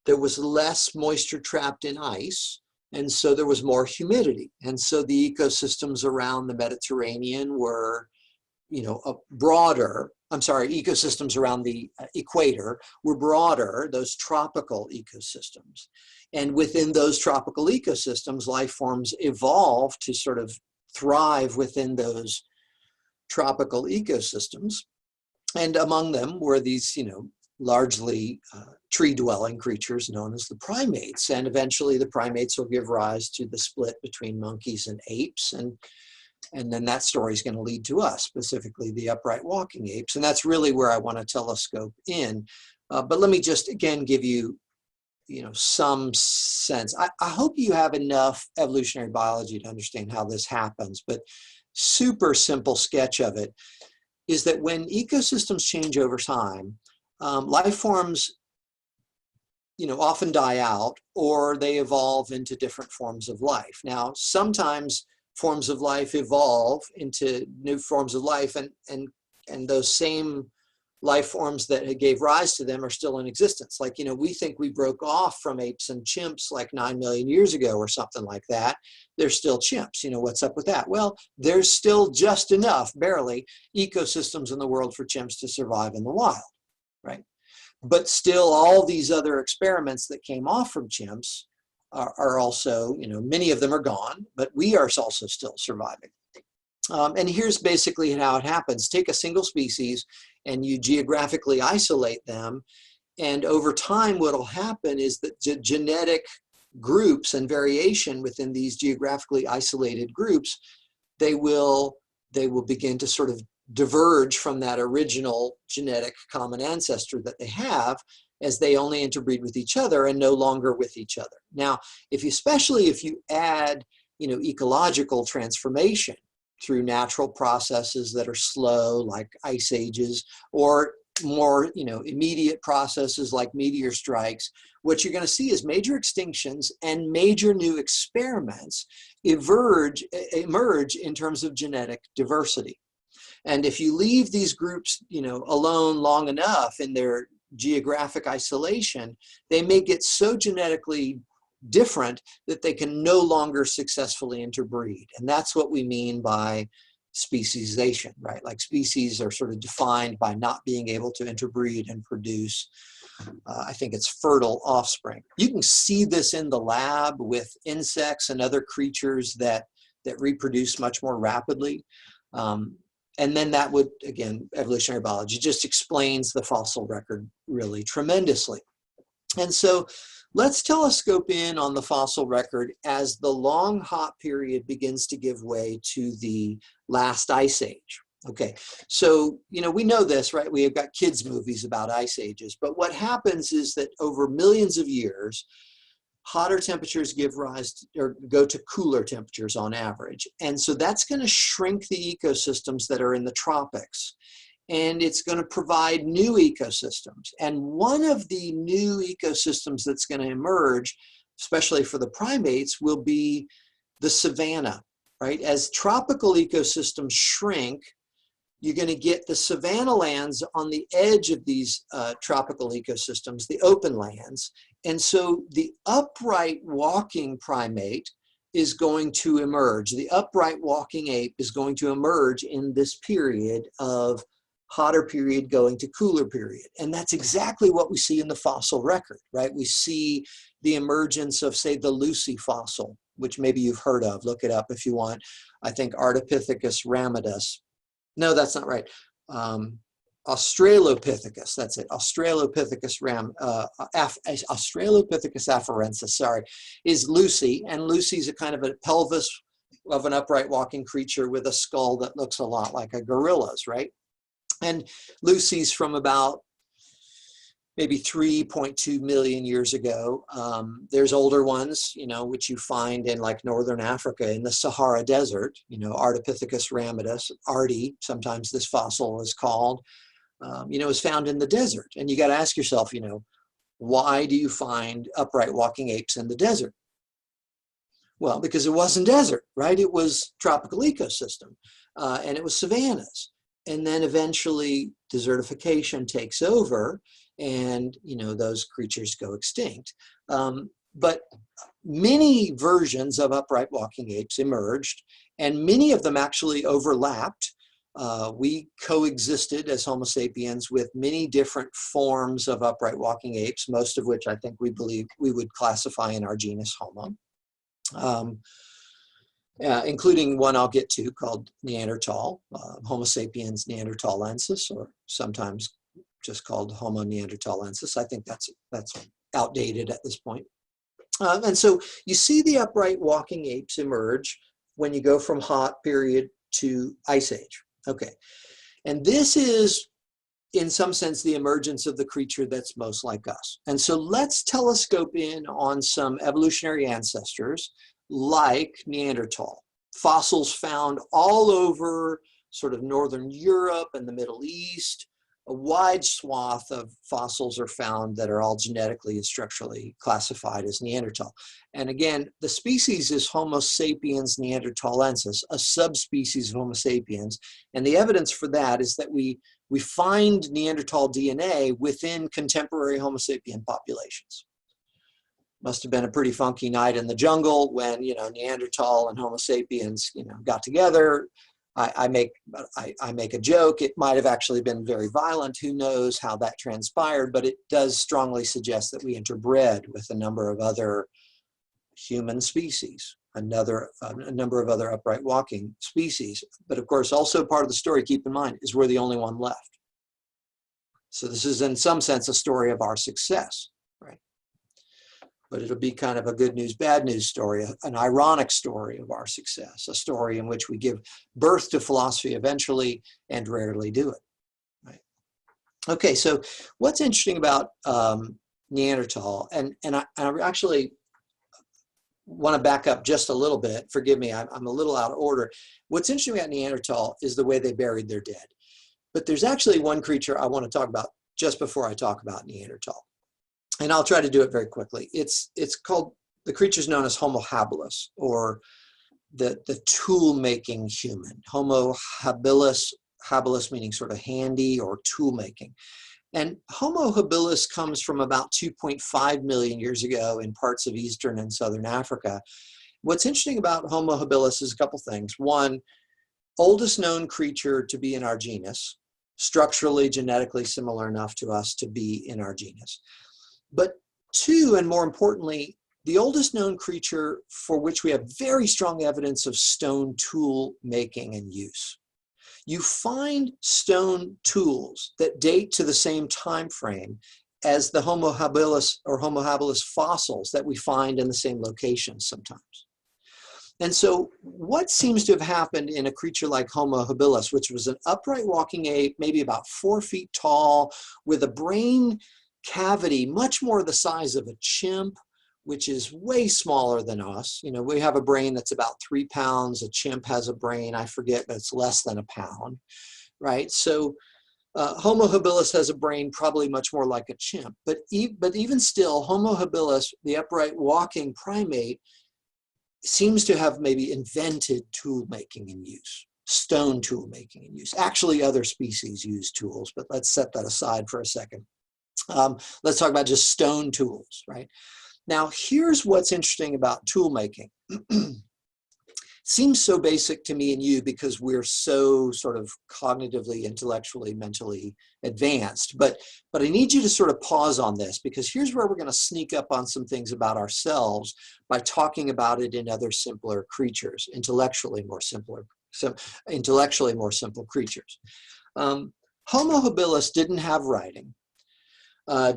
there was less moisture trapped in ice, and so there was more humidity. And so the ecosystems around the Mediterranean were, you know, ecosystems around the equator were broader, those tropical ecosystems. And within those tropical ecosystems, life forms evolved to sort of thrive within those tropical ecosystems. And among them were these, you know, largely tree-dwelling creatures known as the primates. And eventually the primates will give rise to the split between monkeys and apes. And then that story is going to lead to us, specifically the upright walking apes. And that's really where I want to telescope in. But let me just, again, give you, you know, some sense. I hope you have enough evolutionary biology to understand how this happens, but super simple sketch of it is that when ecosystems change over time, life forms, you know, often die out or they evolve into different forms of life. Now, sometimes forms of life evolve into new forms of life, and those same life forms that gave rise to them are still in existence. Like, you know, we think we broke off from apes and chimps like 9 million years ago or something like that. They're still chimps. You know, what's up with that? Well, there's still just enough, barely, ecosystems in the world for chimps to survive in the wild, right? But still, all these other experiments that came off from chimps are also, you know, many of them are gone, but we are also still surviving. And here's basically how it happens. Take a single species and you geographically isolate them. And over time, what will happen is that genetic groups and variation within these geographically isolated groups, they will begin to sort of diverge from that original genetic common ancestor that they have as they only interbreed with each other and no longer with each other. Now, especially if you add, you know, ecological transformation through natural processes that are slow, like ice ages, or more, you know, immediate processes like meteor strikes, what you're going to see is major extinctions and major new experiments emerge in terms of genetic diversity. And if you leave these groups, you know, alone long enough in their geographic isolation, they may get so genetically different that they can no longer successfully interbreed. And that's what we mean by speciesization, right? Like species are sort of defined by not being able to interbreed and produce, I think it's fertile offspring. You can see this in the lab with insects and other creatures that reproduce much more rapidly. And then that would, again, evolutionary biology just explains the fossil record really tremendously. And so let's telescope in on the fossil record as the long hot period begins to give way to the last ice age. Okay, so, we know this, right? We have got kids' movies about ice ages, but what happens is that over millions of years, hotter temperatures give rise to, or go to cooler temperatures on average. And so that's going to shrink the ecosystems that are in the tropics. And it's going to provide new ecosystems. And one of the new ecosystems that's going to emerge, especially for the primates, will be the savanna, right? As tropical ecosystems shrink, you're going to get the savanna lands on the edge of these tropical ecosystems, the open lands. And so the upright walking primate is going to emerge. The upright walking ape is going to emerge in this period of hotter period going to cooler period. And that's exactly what we see in the fossil record, right? We see the emergence of, say, the Lucy fossil, which maybe you've heard of. Look it up if you want. I think Ardipithecus ramidus. No, that's not right. Australopithecus, that's it. Australopithecus afarensis, sorry, is Lucy. And Lucy's a kind of a pelvis of an upright walking creature with a skull that looks a lot like a gorilla's, right? And Lucy's from about maybe 3.2 million years ago. There's older ones, which you find in like Northern Africa in the Sahara Desert, Ardipithecus ramidus, Ardi, sometimes this fossil is called, is found in the desert. And you got to ask yourself, why do you find upright walking apes in the desert? Well, because it wasn't desert, right? It was tropical ecosystem, and it was savannas. And then eventually desertification takes over, and those creatures go extinct. But many versions of upright walking apes emerged, and many of them actually overlapped. We coexisted as Homo sapiens with many different forms of upright walking apes, most of which I think we believe we would classify in our genus Homo, including one I'll get to called Neanderthal, Homo sapiens neanderthalensis, or sometimes just called Homo neanderthalensis. I think that's outdated at this point. And so you see the upright walking apes emerge when you go from hot period to ice age. Okay, and this is, in some sense, the emergence of the creature that's most like us. And so let's telescope in on some evolutionary ancestors like Neanderthal. Fossils found all over sort of Northern Europe and the Middle East. A wide swath of fossils are found that are all genetically and structurally classified as Neanderthal. And again, the species is Homo sapiens neanderthalensis, a subspecies of Homo sapiens. And the evidence for that is that we find Neanderthal DNA within contemporary Homo sapien populations. Must have been a pretty funky night in the jungle when, Neanderthal and Homo sapiens, got together. I make a joke. It might have actually been very violent. Who knows how that transpired, but it does strongly suggest that we interbred with a number of other human species, a number of other upright walking species. But of course, also part of the story, keep in mind, is we're the only one left. So this is in some sense a story of our success, right? But it'll be kind of a good news, bad news story, an ironic story of our success, a story in which we give birth to philosophy eventually and rarely do it, right? Okay, so what's interesting about Neanderthal, and I actually want to back up just a little bit. Forgive me, I'm a little out of order. What's interesting about Neanderthal is the way they buried their dead. But there's actually one creature I want to talk about just before I talk about Neanderthal. And I'll try to do it very quickly. It's called, the creature's known as Homo habilis, or the tool-making human. Homo habilis meaning sort of handy or tool-making. And Homo habilis comes from about 2.5 million years ago in parts of Eastern and Southern Africa. What's interesting about Homo habilis is a couple things. One, oldest known creature to be in our genus, structurally, genetically similar enough to us to be in our genus. But two, and more importantly, the oldest known creature for which we have very strong evidence of stone tool making and use. You find stone tools that date to the same time frame as the Homo habilis or Homo habilis fossils that we find in the same locations sometimes. And so what seems to have happened in a creature like Homo habilis, which was an upright walking ape, maybe about 4 feet tall, with a brain cavity much more the size of a chimp, which is way smaller than us. You know, we have a brain that's about 3 pounds. A chimp has a brain, I forget, but it's less than a pound, right? So Homo habilis has a brain probably much more like a chimp. But even still, Homo habilis, the upright walking primate, seems to have maybe invented tool making and use, stone tool making and use. Actually, other species use tools, but let's set that aside for a second. Let's talk about just stone tools, right? Now, here's what's interesting about tool making. Seems so basic to me and you because we're so sort of cognitively, intellectually, mentally advanced. But I need you to sort of pause on this, because here's where we're going to sneak up on some things about ourselves by talking about it in other simpler creatures, intellectually more simple creatures. Homo habilis didn't have writing,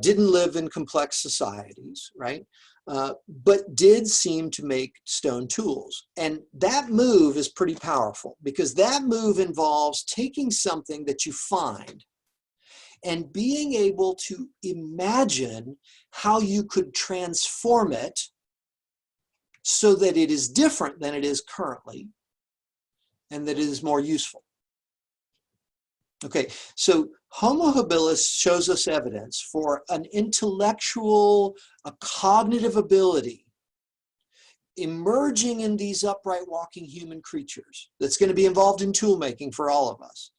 didn't live in complex societies, right? But did seem to make stone tools. And that move is pretty powerful, because that move involves taking something that you find and being able to imagine how you could transform it so that it is different than it is currently and that it is more useful. Okay, so Homo habilis shows us evidence for an intellectual, a cognitive ability emerging in these upright walking human creatures that's going to be involved in tool making for all of us,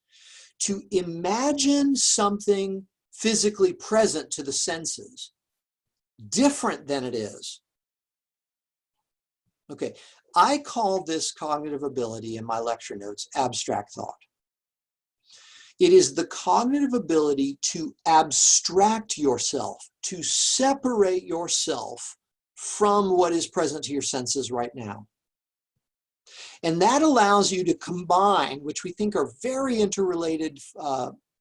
to imagine something physically present to the senses different than it is. Okay, I call this cognitive ability in my lecture notes abstract thought. It is the cognitive ability to abstract yourself, to separate yourself from what is present to your senses right now. And that allows you to combine, which we think are very interrelated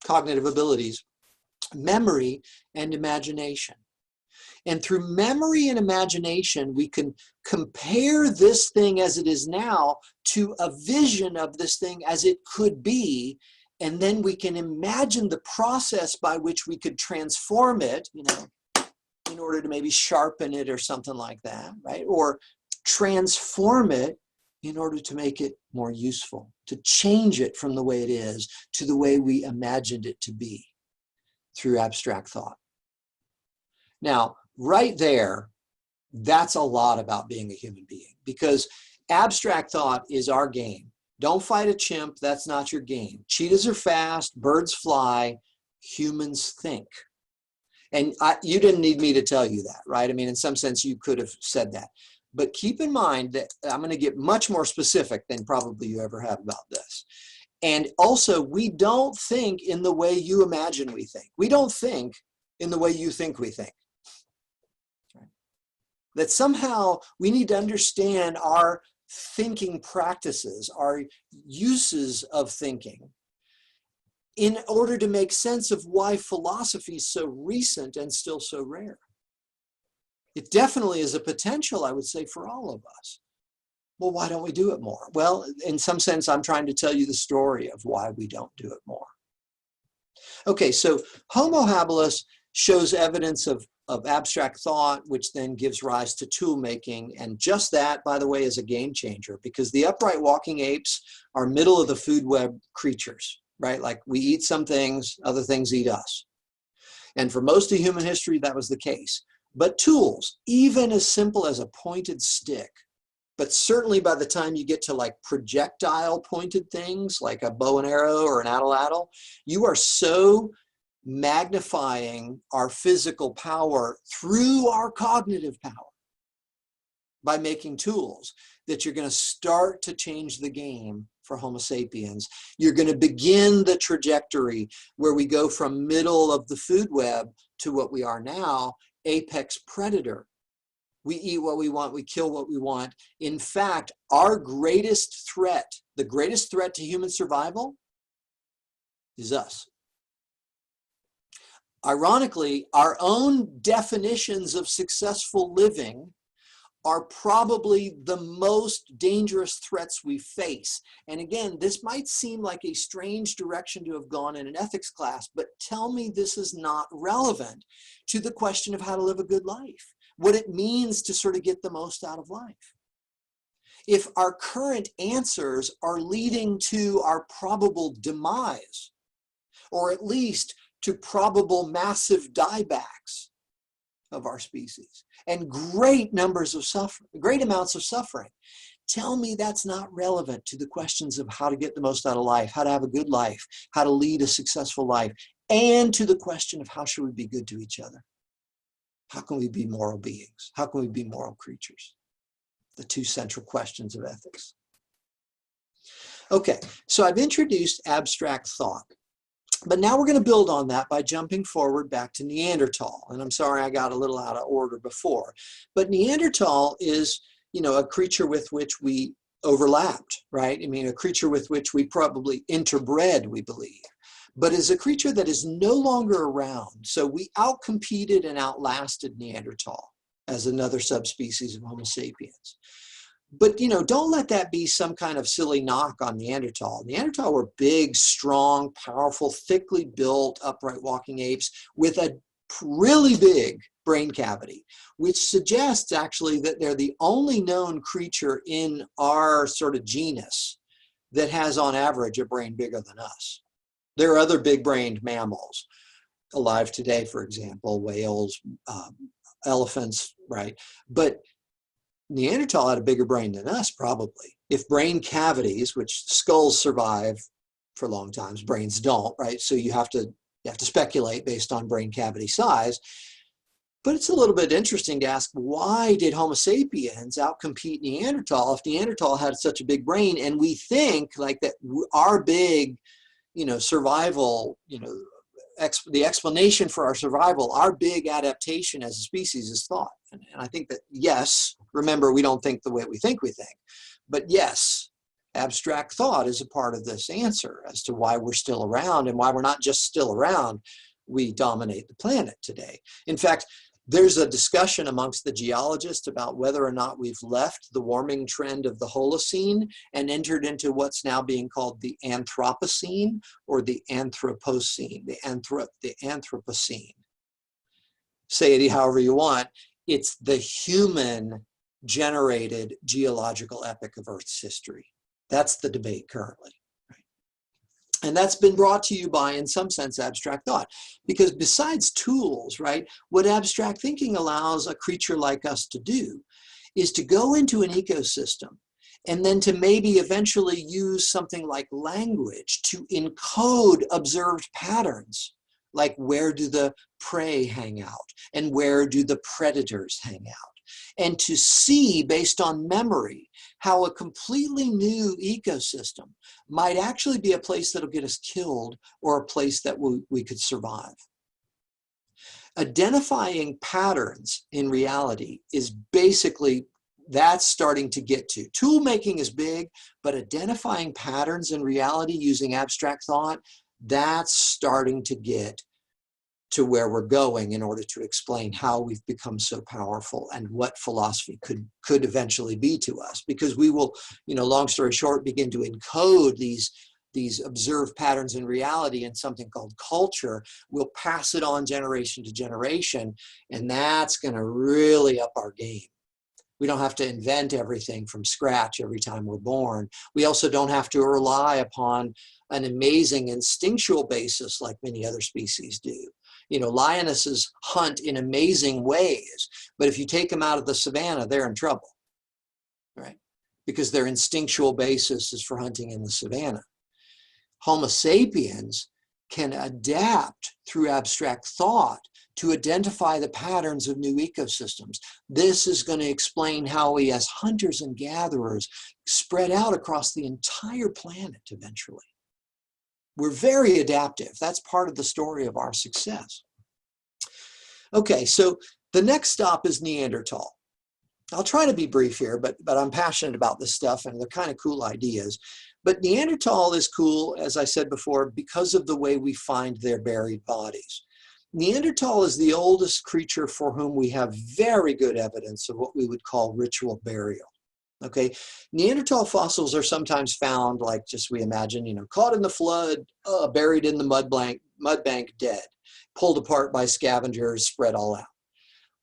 cognitive abilities, memory and imagination. And through memory and imagination, we can compare this thing as it is now to a vision of this thing as it could be. And then we can imagine the process by which we could transform it, you know, in order to maybe sharpen it or something like that, right? Or transform it in order to make it more useful, to change it from the way it is to the way we imagined it to be through abstract thought. Now, right there, that's a lot about being a human being, because abstract thought is our game. Don't fight a chimp, that's not your game. Cheetahs are fast, birds fly, humans think. And you didn't need me to tell you that, right? I mean, in some sense, you could have said that. But keep in mind that I'm going to get much more specific than probably you ever have about this. And also, we don't think in the way you imagine we think. We don't think in the way you think we think. Right? That somehow we need to understand our thinking practices, our uses of thinking, in order to make sense of why philosophy is so recent and still so rare. It definitely is a potential, I would say, for all of us. Well, why don't we do it more? Well, in some sense, I'm trying to tell you the story of why we don't do it more. Okay, so Homo habilis shows evidence of abstract thought, which then gives rise to tool making. And just that, by the way, is a game changer, because the upright walking apes are middle of the food web creatures, right? Like, we eat some things, other things eat us. And for most of human history, that was the case. But tools, even as simple as a pointed stick, but certainly by the time you get to like projectile pointed things like a bow and arrow or an atlatl, you are so magnifying our physical power through our cognitive power by making tools, that you're going to start to change the game for Homo sapiens. You're going to begin the trajectory where we go from middle of the food web to what we are now, apex predator. We eat what we want, we kill what we want. In fact, our greatest threat, the greatest threat to human survival, is us. Ironically, our own definitions of successful living are probably the most dangerous threats we face. And again, this might seem like a strange direction to have gone in an ethics class, but tell me this is not relevant to the question of how to live a good life, what it means to sort of get the most out of life. If our current answers are leading to our probable demise, or at least to probable massive diebacks of our species and great numbers of suffering, great amounts of suffering, tell me that's not relevant to the questions of how to get the most out of life, how to have a good life, how to lead a successful life, and to the question of how should we be good to each other? How can we be moral beings? How can we be moral creatures? The two central questions of ethics. Okay, so I've introduced abstract thought. But now we're going to build on that by jumping forward back to Neanderthal. And I'm sorry I got a little out of order before. But Neanderthal is, a creature with which we overlapped, right? I mean, a creature with which we probably interbred, we believe. But is a creature that is no longer around. So we outcompeted and outlasted Neanderthal as another subspecies of Homo sapiens. But, don't let that be some kind of silly knock on Neanderthal. Neanderthal were big, strong, powerful, thickly built, upright walking apes with a really big brain cavity, which suggests actually that they're the only known creature in our sort of genus that has on average a brain bigger than us. There are other big-brained mammals alive today, for example, whales, elephants, right? But Neanderthal had a bigger brain than us, probably. If brain cavities, which skulls survive for long times, brains don't, right? So you have to speculate based on brain cavity size. But it's a little bit interesting to ask, why did Homo sapiens outcompete Neanderthal if Neanderthal had such a big brain? And we think like that our big, survival, the explanation for our survival, our big adaptation as a species is thought. And I think that, yes, remember, we don't think the way we think, but yes, abstract thought is a part of this answer as to why we're still around and why we're not just still around, we dominate the planet today. In fact, there's a discussion amongst the geologists about whether or not we've left the warming trend of the Holocene and entered into what's now being called the Anthropocene or the Anthropocene, the Anthropocene. Say it however you want. It's the human-generated geological epoch of Earth's history. That's the debate currently. And that's been brought to you by, in some sense, abstract thought. Because besides tools, right, what abstract thinking allows a creature like us to do is to go into an ecosystem and then to maybe eventually use something like language to encode observed patterns, like where do the prey hang out and where do the predators hang out, and to see based on memory how a completely new ecosystem might actually be a place that'll get us killed or a place that we could survive. Identifying patterns in reality is basically, that's starting to get to. Tool making is big, but identifying patterns in reality using abstract thought, that's starting to get to where we're going in order to explain how we've become so powerful and what philosophy could eventually be to us. Because we will, long story short, begin to encode these observed patterns in reality in something called culture. We'll pass it on generation to generation, and that's going to really up our game. We don't have to invent everything from scratch every time we're born. We also don't have to rely upon an amazing instinctual basis like many other species do. Lionesses hunt in amazing ways, but if you take them out of the savannah, they're in trouble, right? Because their instinctual basis is for hunting in the savannah. Homo sapiens can adapt through abstract thought to identify the patterns of new ecosystems. This is going to explain how we, as hunters and gatherers, spread out across the entire planet eventually. We're very adaptive. That's part of the story of our success. Okay, so the next stop is Neanderthal. I'll try to be brief here, but I'm passionate about this stuff and they're kind of cool ideas. But Neanderthal is cool, as I said before, because of the way we find their buried bodies. Neanderthal is the oldest creature for whom we have very good evidence of what we would call ritual burial. Okay, Neanderthal fossils are sometimes found, like just we imagine, you know, caught in the flood, buried in the mud bank, dead, pulled apart by scavengers, spread all out.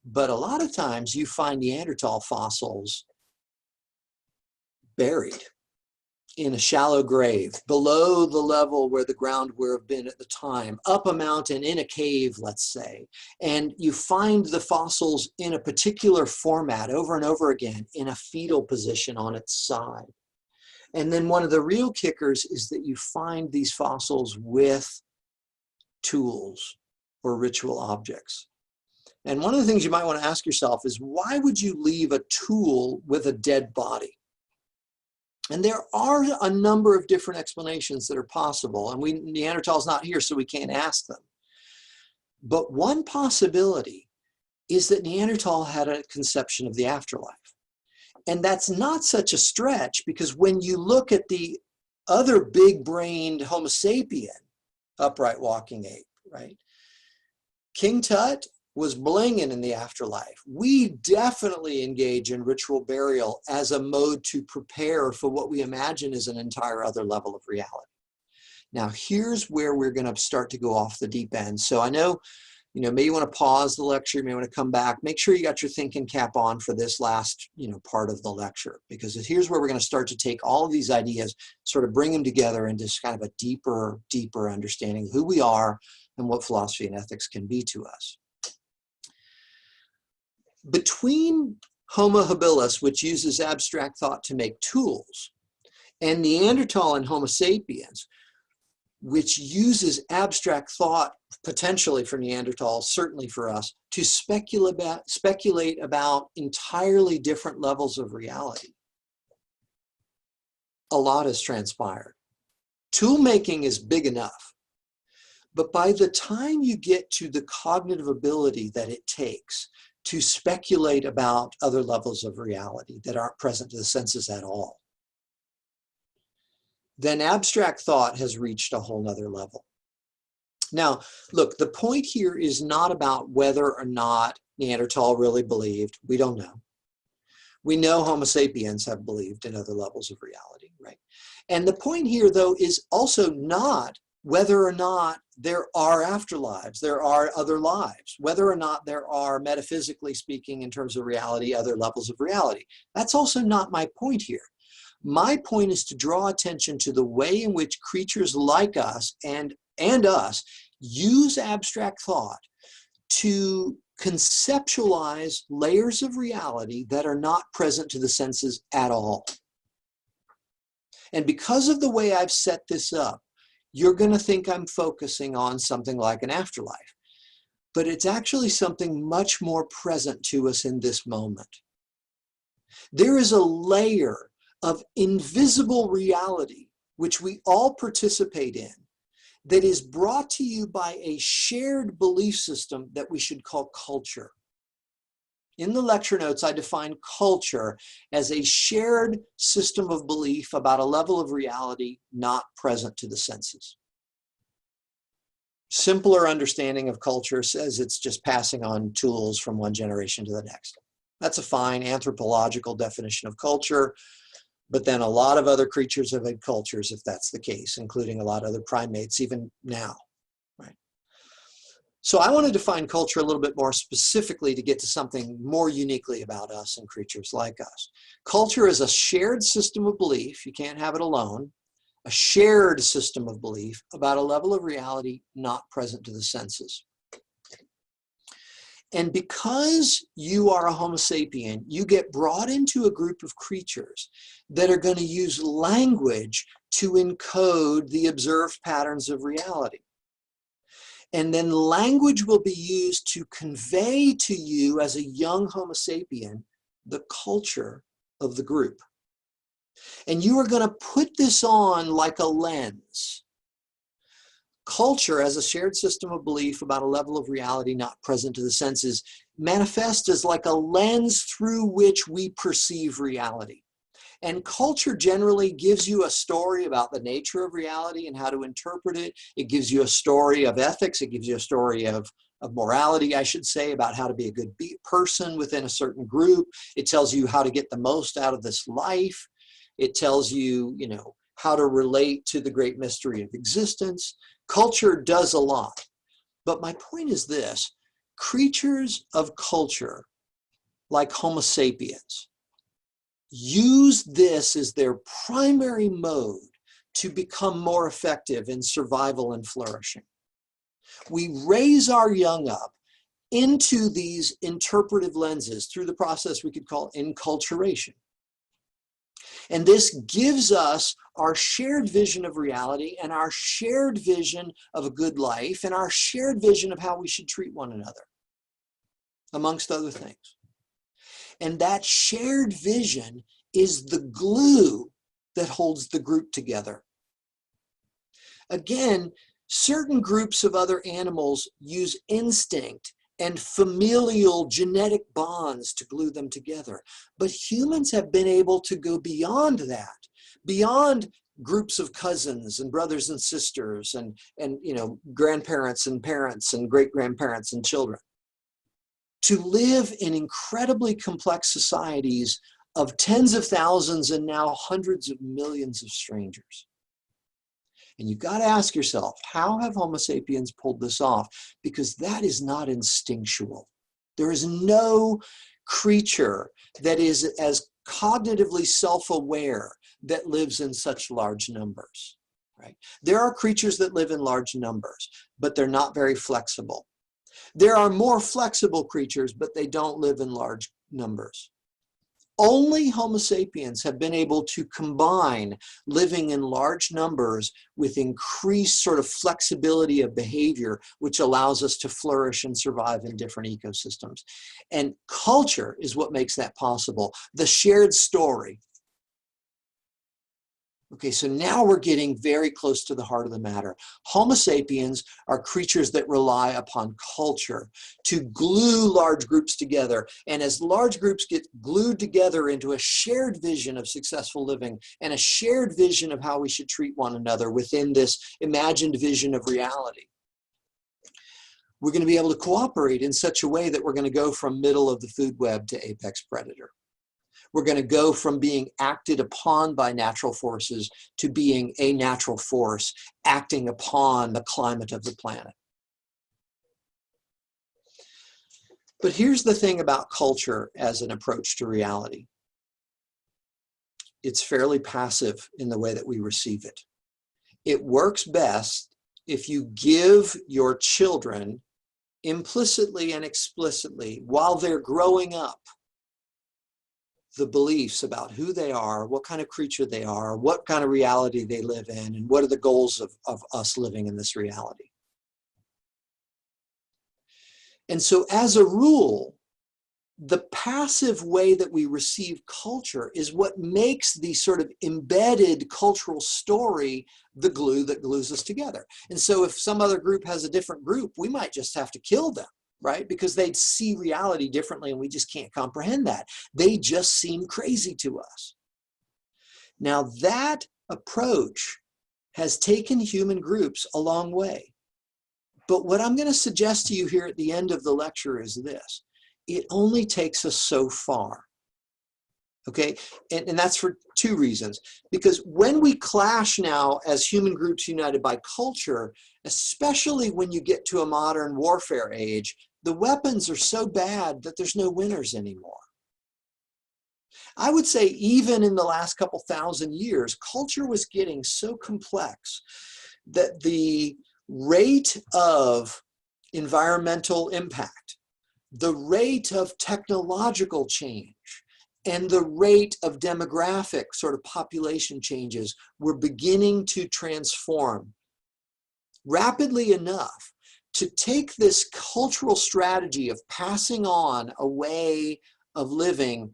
But a lot of times you find Neanderthal fossils buried in a shallow grave, below the level where the ground would have been at the time, up a mountain, in a cave, let's say. And you find the fossils in a particular format over and over again in a fetal position on its side. And then one of the real kickers is that you find these fossils with tools or ritual objects. And one of the things you might want to ask yourself is, why would you leave a tool with a dead body? And there are a number of different explanations that are possible, and Neanderthal's not here, so we can't ask them. But one possibility is that Neanderthal had a conception of the afterlife. And that's not such a stretch, because when you look at the other big-brained Homo sapien, upright walking ape, right? King Tut was blinging in the afterlife. We definitely engage in ritual burial as a mode to prepare for what we imagine is an entire other level of reality. Now, here's where we're going to start to go off the deep end. So I know, you know, maybe you want to pause the lecture, you may want to come back. Make sure you got your thinking cap on for this last, you know, part of the lecture, because here's where we're going to start to take all of these ideas, sort of bring them together into kind of a deeper understanding of who we are and what philosophy and ethics can be to us. Between Homo habilis, which uses abstract thought to make tools, and Neanderthal and Homo sapiens, which uses abstract thought, potentially for Neanderthal, certainly for us, to speculate about entirely different levels of reality, a lot has transpired. Tool making is big enough, but by the time you get to the cognitive ability that it takes to speculate about other levels of reality that aren't present to the senses at all, then abstract thought has reached a whole nother level. Now, look, the point here is not about whether or not Neanderthal really believed. We don't know. We know Homo sapiens have believed in other levels of reality, right? And the point here, though, is also not whether or not there are afterlives, there are other lives, whether or not there are, metaphysically speaking, in terms of reality, other levels of reality. That's also not my point here. My point is to draw attention to the way in which creatures like us and us use abstract thought to conceptualize layers of reality that are not present to the senses at all. And because of the way I've set this up, you're going to think I'm focusing on something like an afterlife, but it's actually something much more present to us in this moment. There is a layer of invisible reality which we all participate in that is brought to you by a shared belief system that we should call culture. In the lecture notes, I define culture as a shared system of belief about a level of reality not present to the senses. Simpler understanding of culture says it's just passing on tools from one generation to the next. That's a fine anthropological definition of culture, but then a lot of other creatures have had cultures if that's the case, including a lot of other primates even now, right? So I want to define culture a little bit more specifically to get to something more uniquely about us and creatures like us. Culture is a shared system of belief, you can't have it alone, a shared system of belief about a level of reality not present to the senses. And because you are a Homo sapien, you get brought into a group of creatures that are going to use language to encode the observed patterns of reality. And then language will be used to convey to you as a young Homo sapien the culture of the group. And you are going to put this on like a lens. Culture, as a shared system of belief about a level of reality not present to the senses, manifests as like a lens through which we perceive reality. And culture generally gives you a story about the nature of reality and how to interpret it. It gives you a story of ethics. It gives you a story of morality, I should say, about how to be a good person within a certain group. It tells you how to get the most out of this life. It tells you, how to relate to the great mystery of existence. Culture does a lot. But my point is this: creatures of culture, like Homo sapiens, use this as their primary mode to become more effective in survival and flourishing. We raise our young up into these interpretive lenses through the process we could call enculturation. And this gives us our shared vision of reality and our shared vision of a good life and our shared vision of how we should treat one another, amongst other things. And that shared vision is the glue that holds the group together. Again, certain groups of other animals use instinct and familial genetic bonds to glue them together. But humans have been able to go beyond that, beyond groups of cousins and brothers and sisters and grandparents and parents and great-grandparents and children, to live in incredibly complex societies of tens of thousands and now hundreds of millions of strangers. And you've got to ask yourself, how have Homo sapiens pulled this off? Because that is not instinctual. There is no creature that is as cognitively self-aware that lives in such large numbers, right? There are creatures that live in large numbers, but they're not very flexible. There are more flexible creatures, but they don't live in large numbers. Only Homo sapiens have been able to combine living in large numbers with increased sort of flexibility of behavior, which allows us to flourish and survive in different ecosystems. And culture is what makes that possible. The shared story. Okay, so now we're getting very close to the heart of the matter. Homo sapiens are creatures that rely upon culture to glue large groups together. And as large groups get glued together into a shared vision of successful living and a shared vision of how we should treat one another within this imagined vision of reality, we're going to be able to cooperate in such a way that we're going to go from middle of the food web to apex predator. We're going to go from being acted upon by natural forces to being a natural force acting upon the climate of the planet. But here's the thing about culture as an approach to reality. It's fairly passive in the way that we receive it. It works best if you give your children implicitly and explicitly, while they're growing up, the beliefs about who they are, what kind of creature they are, what kind of reality they live in, and what are the goals of us living in this reality. And so as a rule, the passive way that we receive culture is what makes the sort of embedded cultural story the glue that glues us together. And so if some other group has a different group, we might just have to kill them, right? Because they'd see reality differently and we just can't comprehend that. They just seem crazy to us. Now that approach has taken human groups a long way. But what I'm going to suggest to you here at the end of the lecture is this: it only takes us so far. Okay, and that's for two reasons. Because when we clash now as human groups united by culture, especially when you get to a modern warfare age, the weapons are so bad that there's no winners anymore. I would say even in the last couple thousand years, culture was getting so complex that the rate of environmental impact, the rate of technological change, and the rate of demographic sort of population changes were beginning to transform rapidly enough to take this cultural strategy of passing on a way of living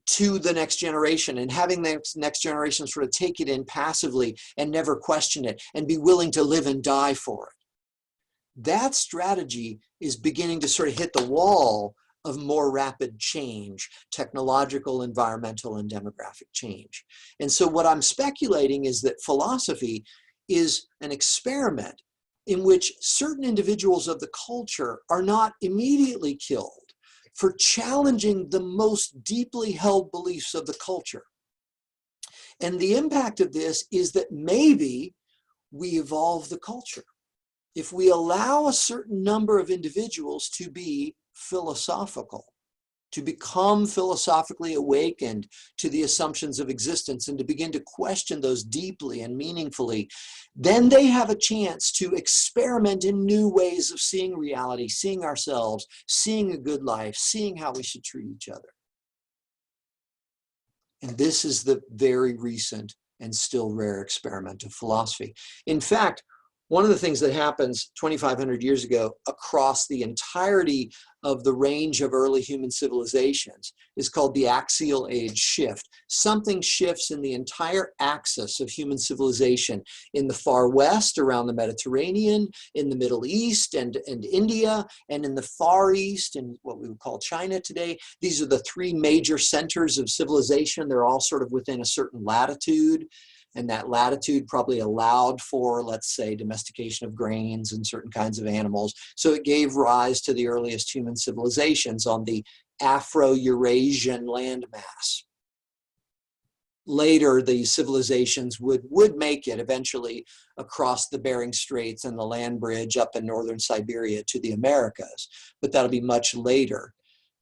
to the next generation and having the next generation sort of take it in passively and never question it and be willing to live and die for it. That strategy is beginning to sort of hit the wall of more rapid change, technological, environmental, and demographic change. And so what I'm speculating is that philosophy is an experiment in which certain individuals of the culture are not immediately killed for challenging the most deeply held beliefs of the culture. And the impact of this is that maybe we evolve the culture. If we allow a certain number of individuals to be philosophical, to become philosophically awakened to the assumptions of existence and to begin to question those deeply and meaningfully, then they have a chance to experiment in new ways of seeing reality, seeing ourselves, seeing a good life, seeing how we should treat each other. And this is the very recent and still rare experiment of philosophy. In fact, one of the things that happens 2,500 years ago across the entirety of the range of early human civilizations is called the axial age shift. Something shifts in the entire axis of human civilization in the far west around the Mediterranean, in the Middle East and India, and in the Far East and what we would call China today. These are the three major centers of civilization. They're all sort of within a certain latitude. And that latitude probably allowed for, let's say, domestication of grains and certain kinds of animals. So it gave rise to the earliest human civilizations on the Afro-Eurasian landmass. Later, the civilizations would make it eventually across the Bering Straits and the land bridge up in northern Siberia to the Americas, but that'll be much later.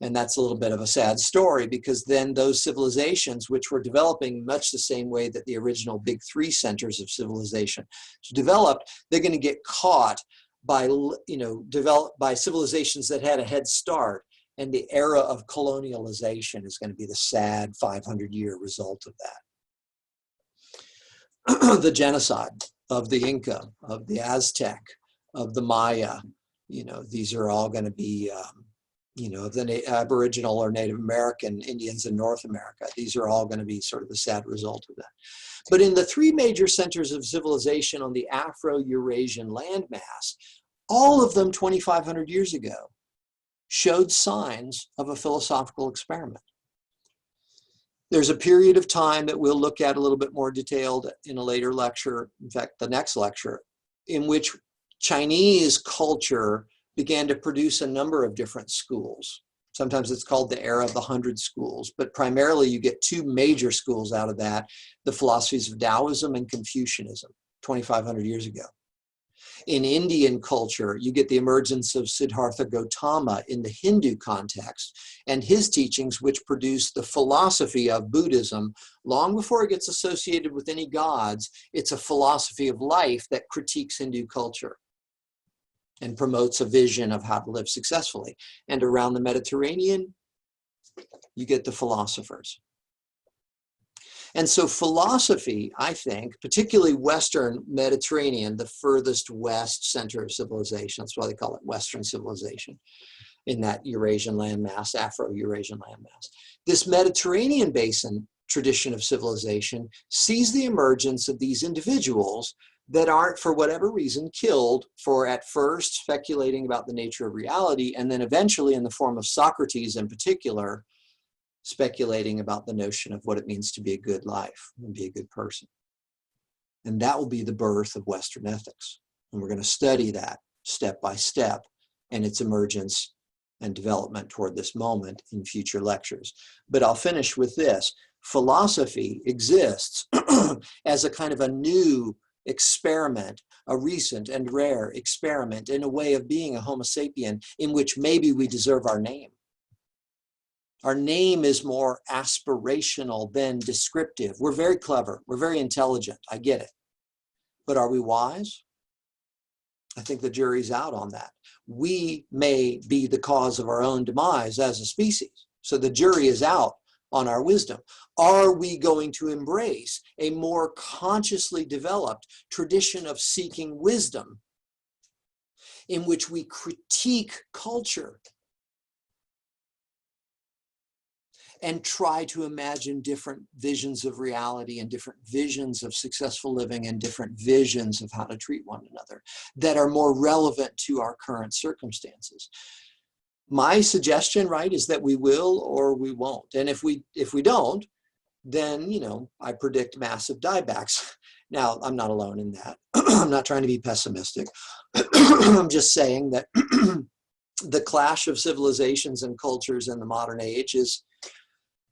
And that's a little bit of a sad story, because then those civilizations, which were developing much the same way that the original big three centers of civilization developed, they're going to get caught by, developed by civilizations that had a head start. And the era of colonialization is going to be the sad 500-year result of that. The genocide of the Inca, of the Aztec, of the Maya, these are all going to be of the Aboriginal or Native American Indians in North America. These are all going to be sort of the sad result of that. But in the three major centers of civilization on the Afro-Eurasian landmass, all of them 2,500 years ago showed signs of a philosophical experiment. There's a period of time that we'll look at a little bit more detailed in a later lecture, in fact, the next lecture, in which Chinese culture began to produce a number of different schools. Sometimes it's called the era of the 100 schools, but primarily you get two major schools out of that, the philosophies of Taoism and Confucianism, 2,500 years ago. In Indian culture, you get the emergence of Siddhartha Gautama in the Hindu context and his teachings, which produce the philosophy of Buddhism. Long before it gets associated with any gods, it's a philosophy of life that critiques Hindu culture and promotes a vision of how to live successfully. And around the Mediterranean, you get the philosophers. And so philosophy, I think, particularly Western Mediterranean, the furthest west center of civilization, that's why they call it Western civilization, in that Eurasian landmass, Afro-Eurasian landmass. This Mediterranean basin tradition of civilization sees the emergence of these individuals that aren't, for whatever reason, killed for at first speculating about the nature of reality, and then eventually, in the form of Socrates in particular, speculating about the notion of what it means to be a good life and be a good person. And that will be the birth of Western ethics. And we're going to study that step by step and its emergence and development toward this moment in future lectures. But I'll finish with this. Philosophy exists as a kind of a new experiment, a recent and rare experiment in a way of being a Homo sapien in which maybe we deserve our name. Our name is more aspirational than descriptive. We're very clever. We're very intelligent. I get it. But are we wise? I think the jury's out on that. We may be the cause of our own demise as a species. So the jury is out on our wisdom. Are we going to embrace a more consciously developed tradition of seeking wisdom in which we critique culture and try to imagine different visions of reality and different visions of successful living and different visions of how to treat one another that are more relevant to our current circumstances. My suggestion, right, is that we will or we won't. And if we don't, then, you know, I predict massive diebacks. Now, I'm not alone in that. I'm not trying to be pessimistic. I'm just saying that the clash of civilizations and cultures in the modern age is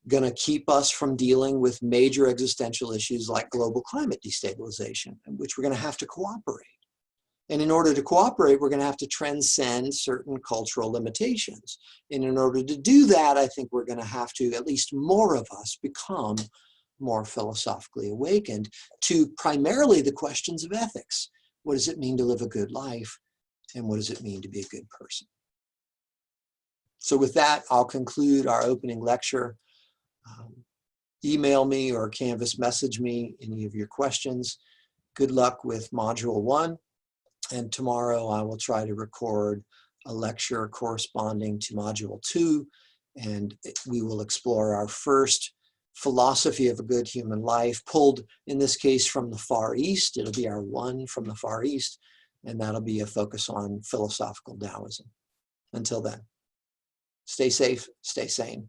going to keep us from dealing with major existential issues like global climate destabilization, in which we're going to have to cooperate. And in order to cooperate, we're going to have to transcend certain cultural limitations. And in order to do that, I think we're going to have to, at least more of us, become more philosophically awakened to primarily the questions of ethics. What does it mean to live a good life? And what does it mean to be a good person? So with that, I'll conclude our opening lecture. Email me or Canvas message me any of your questions. Good luck with Module 1. And tomorrow I will try to record a lecture corresponding to Module 2, and we will explore our first philosophy of a good human life, pulled in this case from the Far East. It'll be our one from the Far East, and that'll be a focus on philosophical Taoism. Until then, stay safe, stay sane.